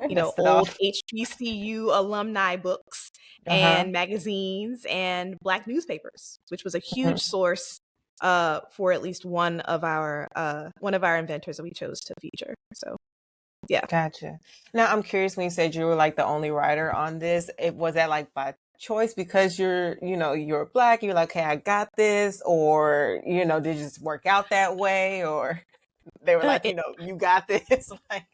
you know, old HBCU alumni books and magazines and Black newspapers, which was a huge source for at least one of our inventors that we chose to feature. So yeah. Gotcha. Now I'm curious, when you said you were like the only writer on this, was that like by choice because you're Black, you're like, hey, I got this, or, you know, did it just work out that way, or they were like, you know, you got this? Like,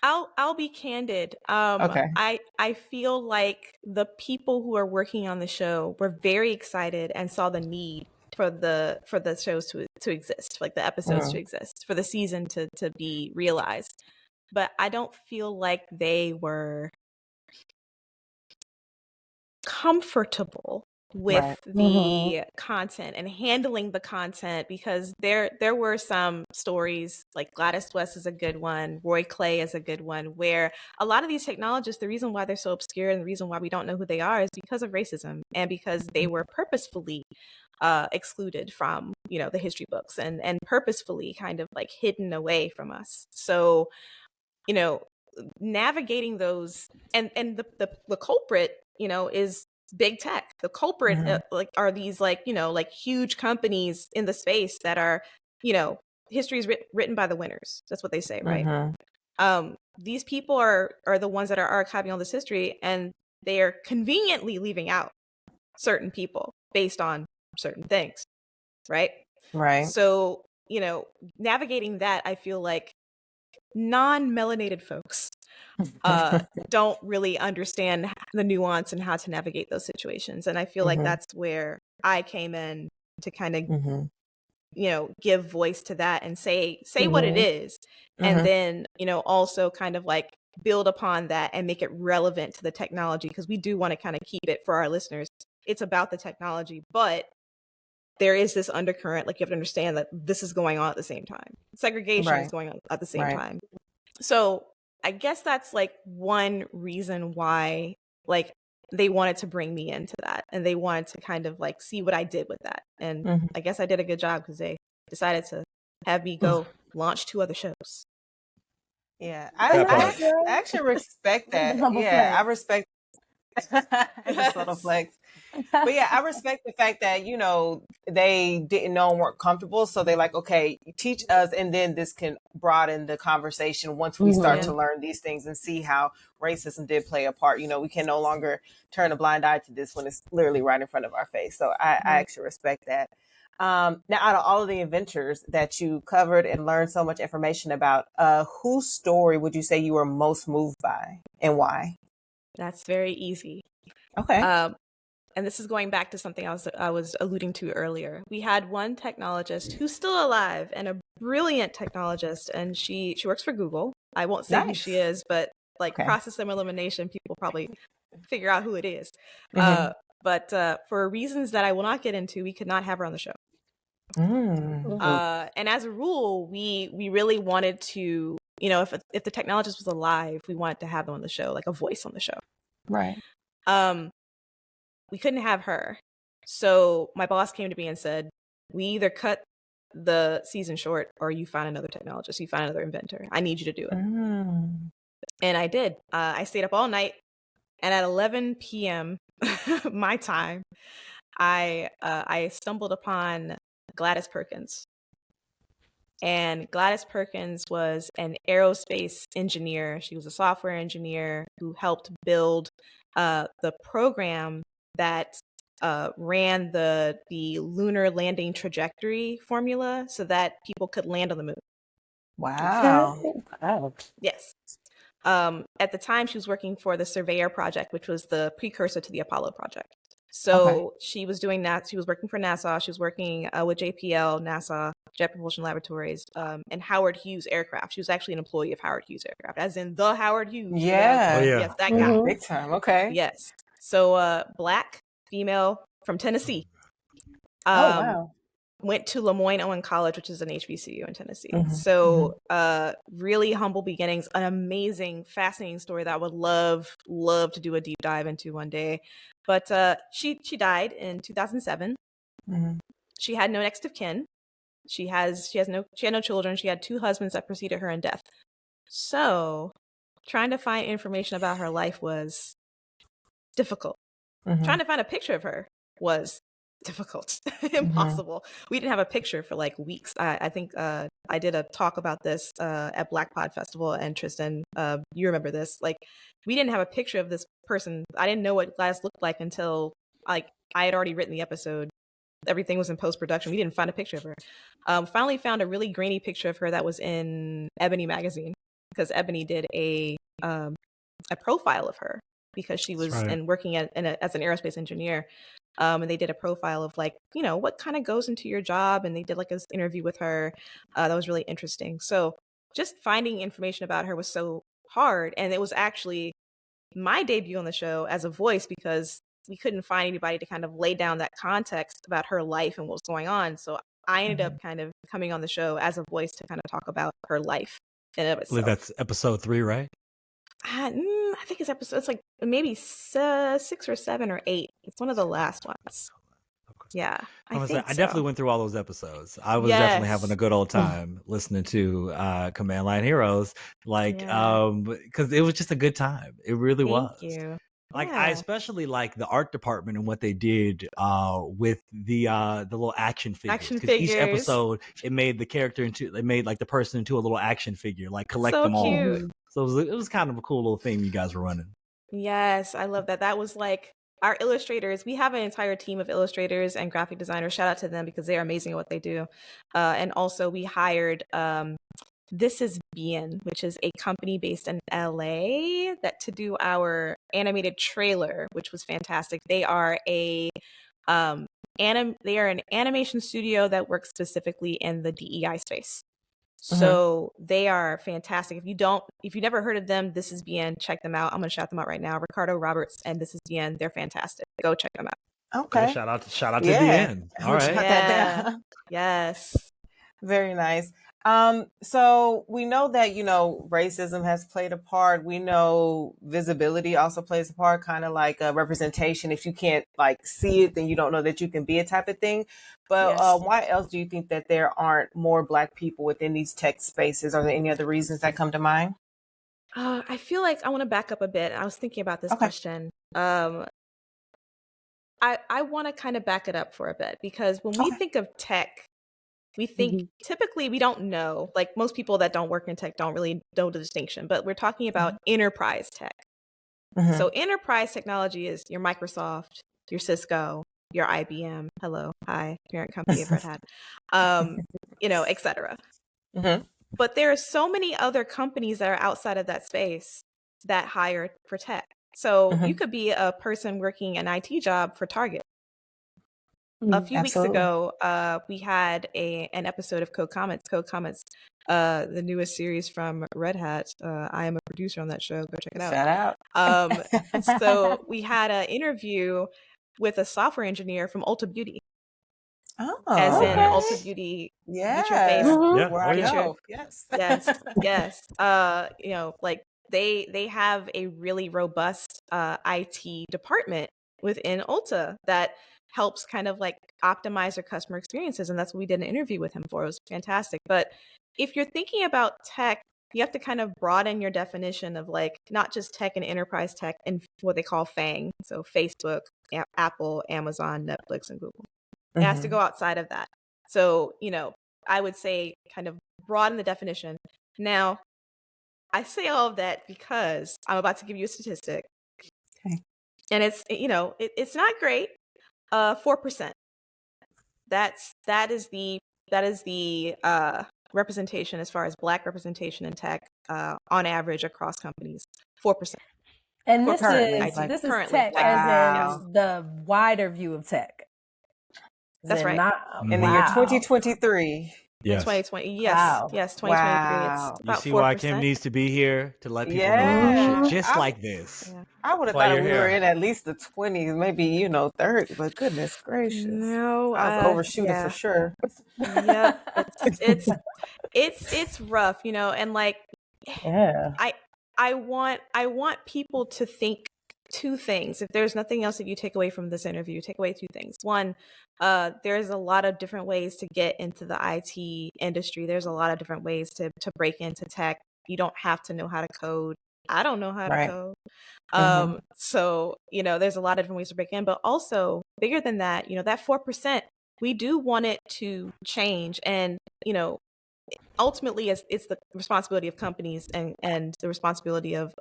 I'll be candid. okay. I feel like the people who are working on the show were very excited and saw the need for the shows to exist, like the episodes to exist, for the season to be realized. But I don't feel like they were comfortable with the content and handling the content, because there were some stories, like Gladys West is a good one, Roy Clay is a good one, where a lot of these technologists, the reason why they're so obscure and the reason why we don't know who they are is because of racism and because they were purposefully excluded from, you know, the history books and purposefully kind of like hidden away from us. So, you know, navigating those and the culprit, you know, is big tech. The culprit like are these like, you know, like huge companies in the space that are, you know, history is written by the winners. That's what they say, right? These people are the ones that are archiving all this history, and they are conveniently leaving out certain people based on certain things, right? Right. So, you know, navigating that, I feel like non-melanated folks don't really understand the nuance and how to navigate those situations. And I feel like that's where I came in to kind of, you know, give voice to that and say what it is. And then, you know, also kind of like build upon that and make it relevant to the technology, because we do want to kind of keep it for our listeners. It's about the technology, but there is this undercurrent, like, you have to understand that this is going on at the same time. Segregation is going on at the same time. So I guess that's like one reason why, like, they wanted to bring me into that, and they wanted to kind of like see what I did with that. And I guess I did a good job, because they decided to have me go launch 2 other shows. Yeah, I actually respect that. Yeah, I respect it's a subtle flex. But yeah, I respect the fact that, you know, they didn't know and weren't comfortable. So they like, okay, teach us, and then this can broaden the conversation once we start to learn these things and see how racism did play a part. You know, we can no longer turn a blind eye to this when it's literally right in front of our face. So I actually respect that. Now, out of all of the inventors that you covered and learned so much information about, whose story would you say you were most moved by, and why? That's very easy. Okay. And this is going back to something I was alluding to earlier. We had one technologist who's still alive, and a brilliant technologist, and she works for Google. I won't say who she is, but like process and elimination, people probably figure out who it is. But for reasons that I will not get into, we could not have her on the show. And as a rule, we really wanted to, you know, if the technologist was alive, we wanted to have them on the show, like a voice on the show. Right. We couldn't have her. So my boss came to me and said, we either cut the season short, or you find another technologist, you find another inventor. I need you to do it. And I did. I stayed up all night, and at 11 p.m. my time, I stumbled upon Gladys Perkins. And Gladys Perkins was an aerospace engineer. She was a software engineer who helped build the program that ran the lunar landing trajectory formula so that people could land on the moon. Wow. Yes. At the time, she was working for the Surveyor Project, which was the precursor to the Apollo project. So she was doing that. She was working for NASA. She was working with JPL, NASA, Jet Propulsion Laboratories, and Howard Hughes Aircraft. She was actually an employee of Howard Hughes Aircraft, as in the Howard Hughes. Yeah. Oh, yeah. Yes, that guy. Big time. Okay. Yes. So Black, female from Tennessee. Wow. Went to Lemoyne-Owen College, which is an HBCU in Tennessee. So really humble beginnings, an amazing, fascinating story that I would love to do a deep dive into one day. But she died in 2007. She had no next of kin. She had no children. She had 2 husbands that preceded her in death. So trying to find information about her life was difficult. Trying to find a picture of her was difficult, impossible. We didn't have a picture for like weeks. I think I did a talk about this at Black Pod Festival, and Tristan, you remember this. Like, we didn't have a picture of this person. I didn't know what Gladys looked like until like I had already written the episode. Everything was in post-production. We didn't find a picture of her. Finally found a really grainy picture of her that was in Ebony magazine, because Ebony did a profile of her because she was working as an aerospace engineer. And they did a profile of like, what kind of goes into your job. And they did like an interview with her. That was really interesting. So just finding information about her was so hard. And it was actually my debut on the show as a voice, because we couldn't find anybody to kind of lay down that context about her life and what was going on. So I ended up kind of coming on the show as a voice to kind of talk about her life in and of itself. I believe that's episode 3, right? I think it's like maybe 6 or 7 or 8. It's one of the last ones. Yeah, I definitely went through all those episodes. I was definitely having a good old time listening to Command Line Heroes, like because it was just a good time. It really was. Thank you. Like I especially like the art department and what they did with the little action figures. Because each episode it made the person into a little action figure, like collect them all. Cute. So it was kind of a cool little thing you guys were running. Yes, I love that. That was like our illustrators. We have an entire team of illustrators and graphic designers. Shout out to them because they are amazing at what they do. And also we hired This Is Bien, which is a company based in LA to do our animated trailer, which was fantastic. They are they are an animation studio that works specifically in the DEI space. So they are fantastic. If you never heard of them, This Is Bien, check them out. I'm gonna shout them out right now. Ricardo Roberts and This Is Bien, they're fantastic. Go check them out. Okay. Shout out to Bien. All right. Yes. Very nice. So we know that, racism has played a part. We know visibility also plays a part, kind of like a representation. If you can't like see it, then you don't know that you can be a type of thing. But why else do you think that there aren't more Black people within these tech spaces? Are there any other reasons that come to mind? I feel like I want to back up a bit. I was thinking about this question. I want to kind of back it up for a bit, because when we think of tech, we think typically we don't know, like most people that don't work in tech don't really know the distinction, but we're talking about enterprise tech. So enterprise technology is your Microsoft, your Cisco, your IBM, hello, hi, parent company of Red Hat, et cetera. But there are so many other companies that are outside of that space that hire for tech. So you could be a person working an IT job for Target. A few weeks ago, we had an episode of Code Comments. Code Comments, the newest series from Red Hat. I am a producer on that show. Go check it out. Shout out. So we had an interview with a software engineer from Ulta Beauty. In Ulta Beauty, get your face. Where I go. Yes. Yes. Like they have a really robust IT department within Ulta that helps kind of like optimize their customer experiences. And that's what we did an interview with him for. It was fantastic. But if you're thinking about tech, you have to kind of broaden your definition of like not just tech and enterprise tech and what they call FANG. So Facebook, Apple, Amazon, Netflix, and Google. It has to go outside of that. So, I would say kind of broaden the definition. Now, I say all of that because I'm about to give you a statistic. Okay. And it's, it's not great. 4%. That is the representation as far as Black representation in tech on average across companies. 4%. And this is tech as in the wider view of tech. That's right. In the year 2023. Yes. 2020. Yes. Wow. Yes. 2023. It's You about see 4%. why Kim needs to be here to let people know about shit just like this. Yeah. I would have Why thought you're we here. were in at least the 20s, maybe 30. But goodness gracious, No, I was overshooting for sure. Yep. It's rough, and like, yeah. I want people to think two things. If there's nothing else that you take away from this interview, take away two things. One, there's a lot of different ways to get into the IT industry. There's a lot of different ways to break into tech. You don't have to know how to code. I don't know how to code. So, there's a lot of different ways to break in, but also bigger than that, that 4%, we do want it to change. And, ultimately it's the responsibility of companies and the responsibility of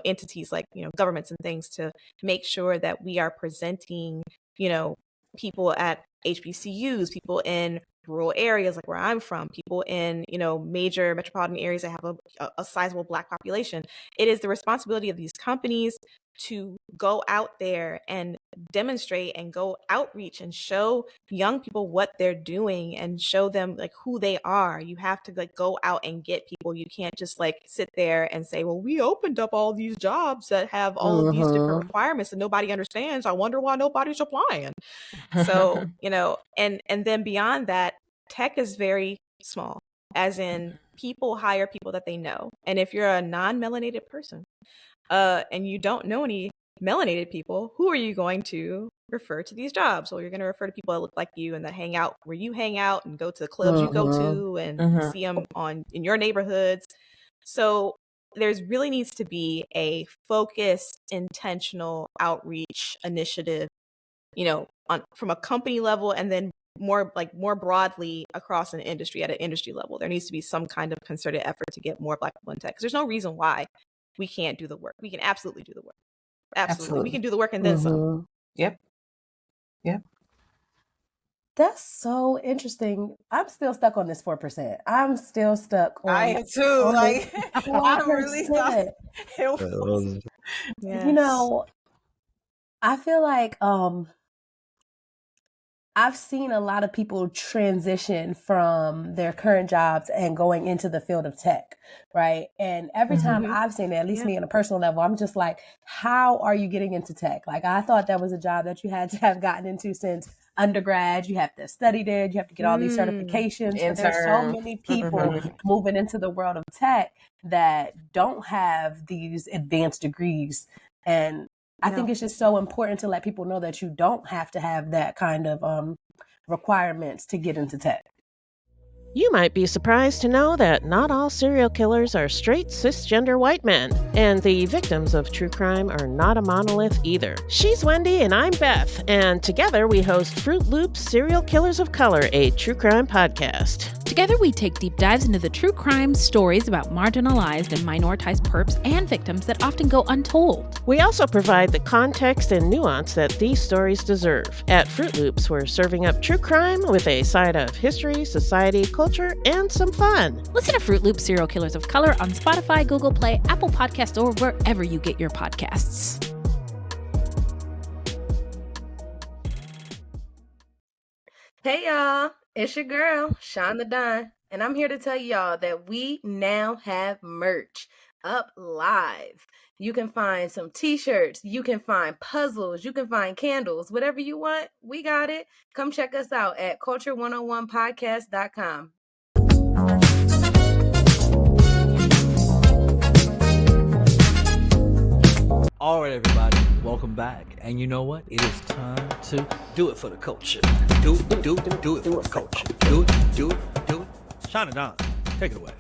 entities like governments and things to make sure that we are presenting people at HBCUs, people in rural areas like where I'm from, people in major metropolitan areas that have a sizable Black population. It is the responsibility of these companies to go out there and demonstrate and go outreach and show young people what they're doing and show them like who they are. You have to like go out and get people. You can't just like sit there and say, well, we opened up all these jobs that have all of these different requirements and nobody understands. I wonder why nobody's applying. So, and then beyond that, tech is very small, as in people hire people that they know. And if you're a non-melanated person, and you don't know any melanated people, who are you going to refer to these jobs? Well, you're going to refer to people that look like you and that hang out where you hang out and go to the clubs you go to and see them in your neighborhoods. So there's really needs to be a focused, intentional outreach initiative, from a company level, and then more broadly across an industry at an industry level. There needs to be some kind of concerted effort to get more Black people in tech, because there's no reason why we can't do the work. We can absolutely do the work. Absolutely. We can do the work and then some. Yep. That's so interesting. I'm still stuck on this 4%. I'm still stuck on. I am too. Like, I'm really stuck. I feel like I've seen a lot of people transition from their current jobs and going into the field of tech, right? And every time I've seen it, at least me on a personal level, I'm just like, how are you getting into tech? Like, I thought that was a job that you had to have gotten into since undergrad. You have to study there. You have to get all these certifications. But there's so many people moving into the world of tech that don't have these advanced degrees. And I think it's just so important to let people know that you don't have to have that kind of requirements to get into tech. You might be surprised to know that not all serial killers are straight cisgender white men, and the victims of true crime are not a monolith either. She's Wendy and I'm Beth, and together we host Fruit Loops Serial Killers of Color, a true crime podcast. Together we take deep dives into the true crime stories about marginalized and minoritized perps and victims that often go untold. We also provide the context and nuance that these stories deserve. At Fruit Loops, we're serving up true crime with a side of history, society, culture, and some fun. Listen to Fruit Loops Serial Killers of Color on Spotify, Google Play, Apple Podcasts, or wherever you get your podcasts. Hey y'all, it's your girl, Shonda Dunn, and I'm here to tell y'all that we now have merch up live. You can find some t-shirts, you can find puzzles, you can find candles, whatever you want, we got it. Come check us out at culture101podcast.com. All right, everybody, welcome back. And you know what? It is time to do it for the culture. Do it for the culture. Do it. Shine it on. Take it away.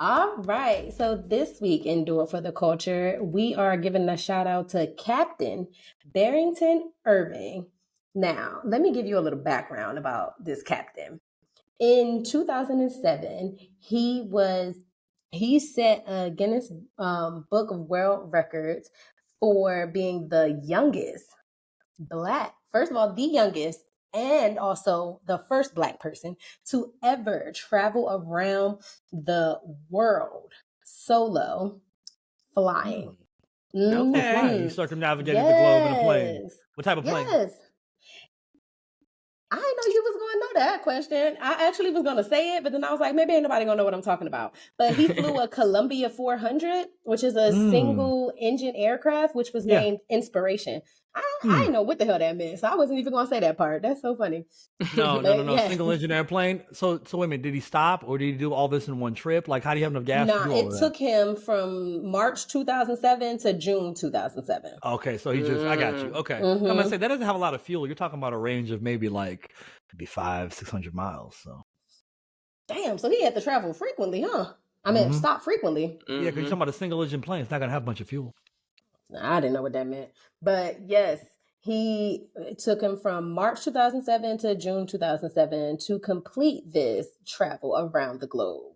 All right. So this week in Do It for the Culture, we are giving a shout out to Captain Barrington Irving. Now, let me give you a little background about this captain. In 2007, he set a Guinness Book of World Records for being the youngest Black, first of all, the youngest, and also the first Black person to ever travel around the world solo flying. Okay. Flying. You circumnavigated the globe in a plane. What type of plane? Yes. I didn't know you was going to know that question. I actually was going to say it, but then I was like, maybe ain't nobody going to know what I'm talking about. But he flew a Columbia 400, which is a single engine aircraft, which was named Inspiration. I didn't know what the hell that meant, so I wasn't even going to say that part. That's so funny. No. Yeah. Single engine airplane. So wait a minute. Did he stop or did he do all this in one trip? Like, how do you have enough gas to do all it took him from March 2007 to June 2007. Okay, so he just, I got you. Okay. I'm going to say, that doesn't have a lot of fuel. You're talking about a range of maybe 500-600 miles. So. Damn, so he had to travel frequently, huh? I mean, stop frequently. Yeah, because you're talking about a single engine plane. It's not going to have a bunch of fuel. I didn't know what that meant. But yes, it took him from March 2007 to June 2007 to complete this travel around the globe.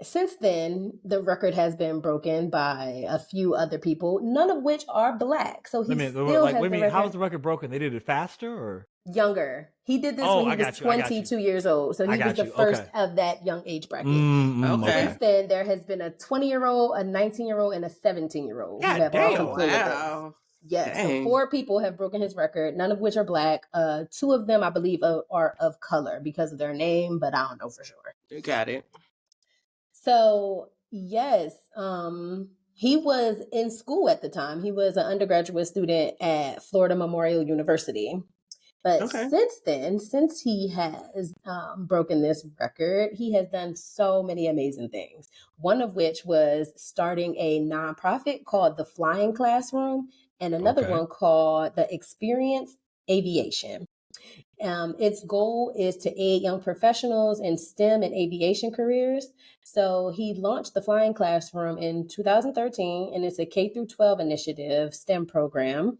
Since then, the record has been broken by a few other people, none of which are Black. So he still has the record. How was the record broken? They did it faster or? Younger. He did this when he was 22 years old. So he was the first of that young age bracket. Since then, there has been a 20-year-old, a 19-year-old, and a 17-year-old who have all completed this. Yes, so 4 people have broken his record, none of which are Black. 2 of them, I believe, are of color because of their name, but I don't know for sure. You got it. So, yes, he was in school at the time. He was an undergraduate student at Florida Memorial University. But since then, since he has broken this record, he has done so many amazing things. One of which was starting a nonprofit called the Flying Classroom and another one called the Experience Aviation. Its goal is to aid young professionals in STEM and aviation careers. So he launched the Flying Classroom in 2013, and it's a K-12 initiative STEM program.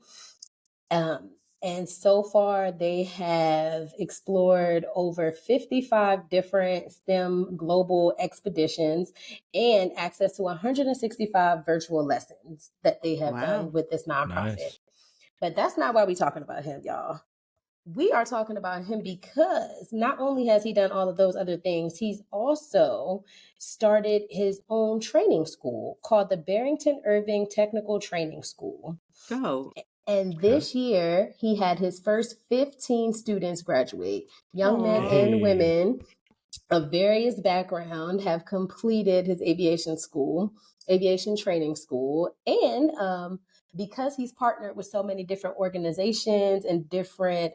And so far, they have explored over 55 different STEM global expeditions and access to 165 virtual lessons that they have done with this nonprofit. Nice. But that's not why we're talking about him, y'all. We are talking about him because not only has he done all of those other things, he's also started his own training school called the Barrington Irving Technical Training School. And this year, he had his first 15 students graduate. Young men and women of various backgrounds have completed his aviation training school. And because he's partnered with so many different organizations and different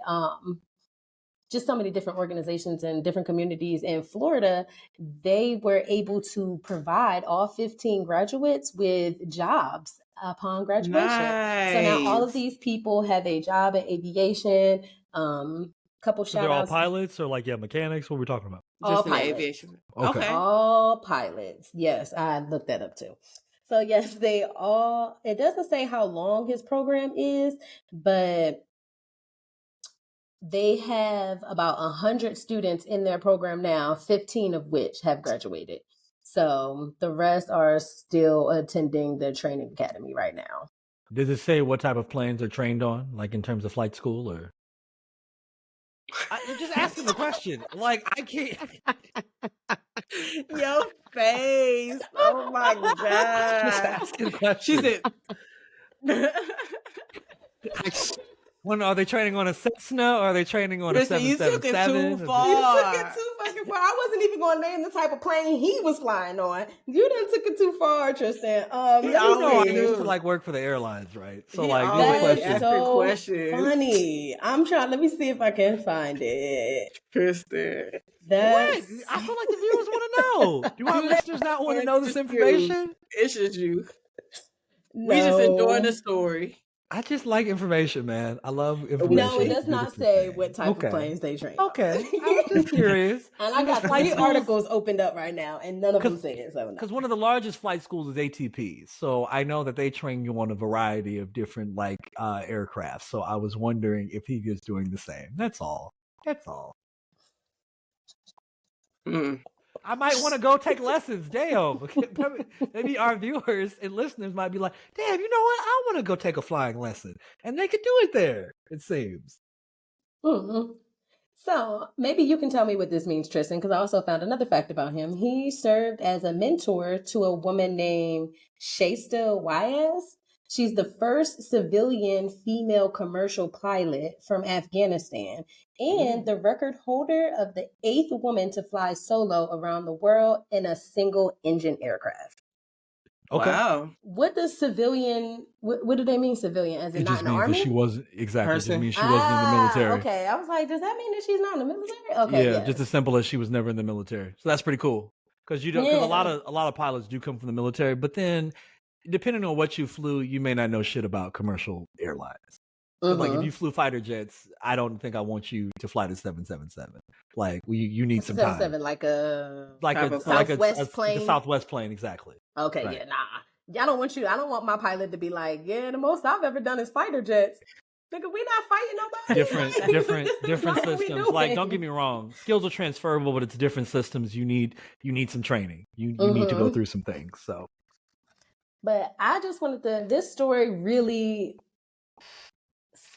organizations and different communities in Florida, they were able to provide all 15 graduates with jobs upon graduation. Nice. So now all of these people have a job in aviation. Couple shout outs. They're all pilots or mechanics? What are we talking about? All pilots. Aviation. Okay. All pilots. Yes, I looked that up too. So yes, it doesn't say how long his program is, but they have about 100 students in their program now, 15 of which have graduated. So the rest are still attending the training academy right now. Does it say what type of planes they're trained on, like in terms of flight school or? I'm just asking the question. I can't. Your face. Oh my God. Just asking the question. She said. When are they training on a Cessna or are they training on a 777? You took it too far. You took it too fucking far. I wasn't even going to name the type of plane he was flying on. You done took it too far, Tristan. I used to work for the airlines, right? So that's so funny. I'm trying. Let me see if I can find it. Tristan. What? I feel like the viewers want to know. Do our listeners not want to know this information? It's just you. No. We just enjoying the story. I just like information, man. I love information. No, it does not say what type of planes they train. Okay. I'm just curious. And I got 3 articles opened up right now, and none of them say it. Because one of the largest flight schools is ATP. So I know that they train you on a variety of different aircraft. So I was wondering if he is doing the same. That's all. I might want to go take lessons. Damn. Maybe our viewers and listeners might be like, damn, you know what? I want to go take a flying lesson. And they could do it there, it seems. Mm-hmm. So maybe you can tell me what this means, Tristan, because I also found another fact about him. He served as a mentor to a woman named Shasta Wyaz. She's the first civilian female commercial pilot from Afghanistan and the record holder of the 8th woman to fly solo around the world in a single engine aircraft. Okay. Wow. What does civilian, what do they mean civilian? As in not in the army? That she wasn't, exactly. It just means she wasn't in the military. Okay. I was like, does that mean that she's not in the military? Okay. Yeah, just as simple as she was never in the military. So that's pretty cool. Because a lot of pilots do come from the military, but then depending on what you flew, you may not know shit about commercial airlines. Like if you flew fighter jets, I don't think I want you to fly the 777. Like you need some time. 777, like a Southwest plane. The Southwest plane, exactly. Okay, right. Yeah, nah. I don't want my pilot to be like, yeah, the most I've ever done is fighter jets. Nigga, we not fighting nobody. Different systems. Like, don't get me wrong, skills are transferable, but it's different systems. You need some training. You need to go through some things. So, but I just wanted this story really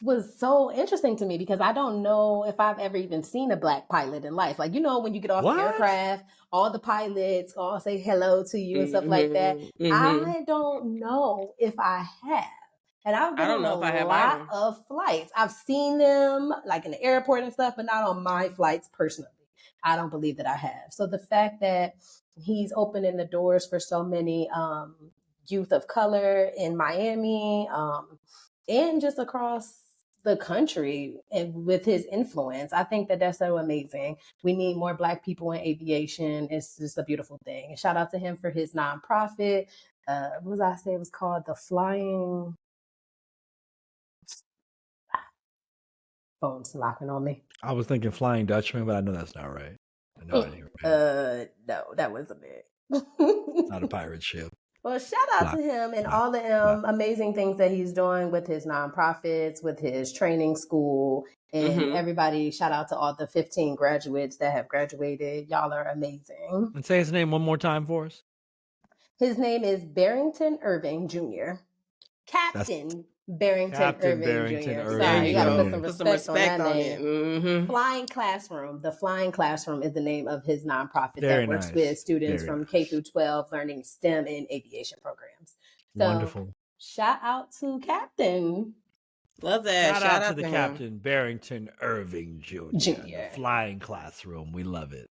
was so interesting to me because I don't know if I've ever even seen a Black pilot in life. Like, when you get off the aircraft, all the pilots all say hello to you and stuff like that. I don't know if I have. And I've been on a lot of flights. I've seen them like in the airport and stuff, but not on my flights personally. I don't believe that I have. So the fact that he's opening the doors for so many youth of color in Miami and just across the country and with his influence, I think that that's so amazing. We need more Black people in aviation. It's just a beautiful thing. And shout out to him for his nonprofit. What was I say? It was called the Flying. Phone's knocking on me. I was thinking Flying Dutchman, but I know that's not right. No, that wasn't it. Not a pirate ship. Well, shout out to him and all the amazing things that he's doing with his nonprofits, with his training school, and everybody. Shout out to all the 15 graduates that have graduated. Y'all are amazing. And say his name one more time for us. His name is Barrington Irving Jr. Captain Barrington Irving Jr. Sorry, you gotta put some respect on that name. Flying Classroom. The Flying Classroom is the name of his nonprofit that works with students from K through 12 learning STEM and aviation programs. So, wonderful. Shout out to Captain. Love that. Shout out to the Captain Barrington Irving Jr. The Flying Classroom. We love it.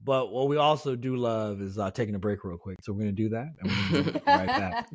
But what we also do love is taking a break real quick. So we're going to do that and we're going to be right back.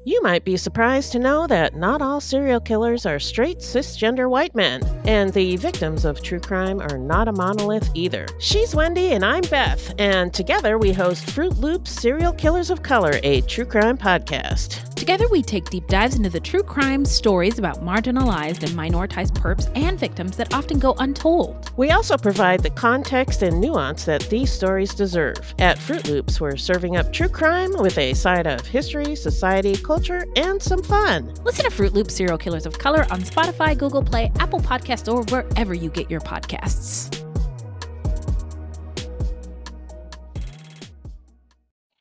You might be surprised to know that not all serial killers are straight cisgender white men, and the victims of true crime are not a monolith either. She's Wendy and I'm Beth, and together we host Fruit Loops Serial Killers of Color, a true crime podcast. Together we take deep dives into the true crime stories about marginalized and minoritized perps and victims that often go untold. We also provide the context and nuance that these stories deserve. At Fruit Loops, we're serving up true crime with a side of history, society, culture, and some fun. Listen to Fruit Loops Serial Killers of Color on Spotify, Google Play, Apple Podcasts, or wherever you get your podcasts.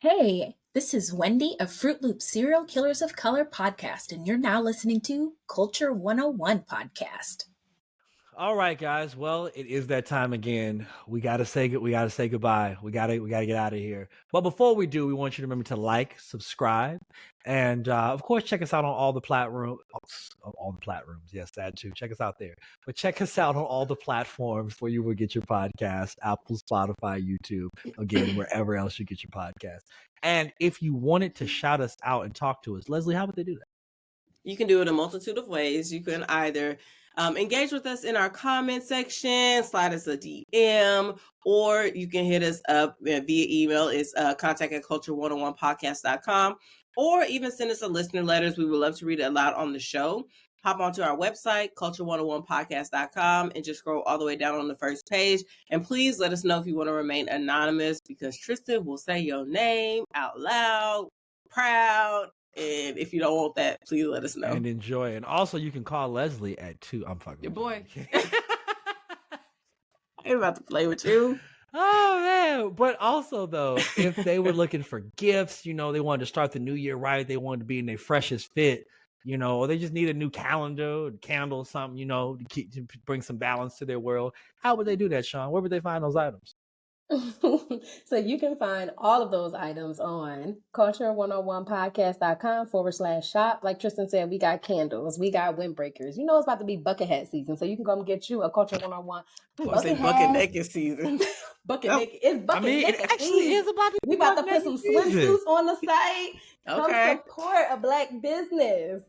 Hey, this is Wendy of Fruit Loops Serial Killers of Color podcast, and you're now listening to Culture 101 podcast. All right, guys. Well, it is that time again. We gotta say goodbye. We gotta get out of here. But before we do, we want you to remember to like, subscribe, and of course, check us out on all the platforms. Yes, that too. Check us out there. But check us out on all the platforms where you will get your podcast: Apple, Spotify, YouTube. Again, wherever else you get your podcast. And if you wanted to shout us out and talk to us, Leslie, how would they do that? You can do it a multitude of ways. You can either engage with us in our comment section, slide us a DM, or you can hit us up via email. It's contact@culture101podcast.com, or even send us a listener letters. We would love to read it aloud on the show. Hop onto our website, culture101podcast.com, and just scroll all the way down on the first page. And please let us know if you want to remain anonymous, because Tristan will say your name out loud, proud. And if you don't want that, please let us know. And enjoy. And also, you can call Leslie at 2. I'm fucking your boy. I ain't about to play with you. Oh man! But also though, if they were looking for gifts, you know, they wanted to start the new year right. They wanted to be in their freshest fit, you know, or they just need a new calendar, or candle, something, you know, to bring some balance to their world. How would they do that, Sean? Where would they find those items? So you can find all of those items on culture101podcast.com/shop. Like Tristan said, we got candles, we got windbreakers. You know it's about to be bucket hat season, so you can come get you a Culture 101 bucket naked season. Bucket naked. It's bucket naked. It actually is about to be We about to put some swimsuits on the site. Okay. Come support a Black business.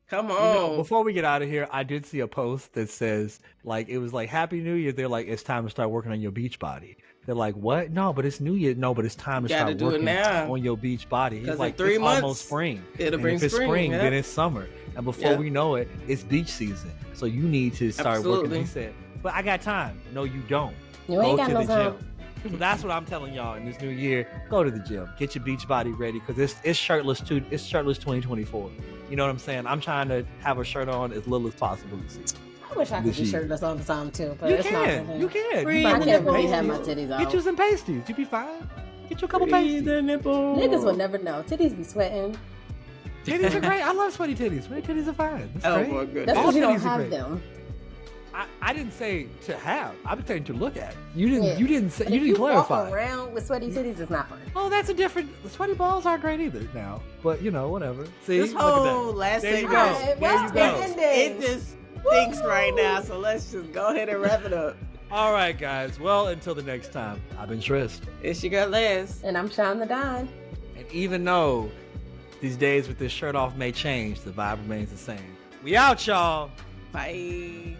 Come on. You know, before we get out of here, I did see a post that says, like, it was like, Happy New Year. They're like, it's time to start working on your beach body. They're like, what? No, but it's New Year. No, but it's time to start working on your beach body. It's like, in 3 it's months, almost spring. It'll bring if it's spring, then it's summer. And before we know it, it's beach season. So you need to start working. He said, but I got time. No, you don't. You ain't got no time. So that's what I'm telling y'all in this new year. Go to the gym, get your beach body ready, because it's shirtless too. It's shirtless 2024. You know what I'm saying? I'm trying to have a shirt on as little as possible this season. I wish I could be shirtless all the time too, but you it's can. not. You can. I can't really have my titties out. Get you some pasties. You be fine. Get you a couple pasties. Niggas will never know. Titties be sweating. Titties are great. I love sweaty titties. Sweaty titties are fine. That's great. My goodness. That's because you don't have them. I didn't say to have. I'm saying to look at. You didn't. You didn't say. But You didn't clarify. Walk around with sweaty titties is not fun. Oh, that's a different. The sweaty balls aren't great either now. But you know, whatever. See, This whole last there you segment, go. There you go. it just stinks right now. So let's just go ahead and wrap it up. All right, guys. Well, until the next time, I've been Trist. It's your girl Liz. And I'm Sean the Don. And even though these days with this shirt off may change, the vibe remains the same. We out, y'all. Bye.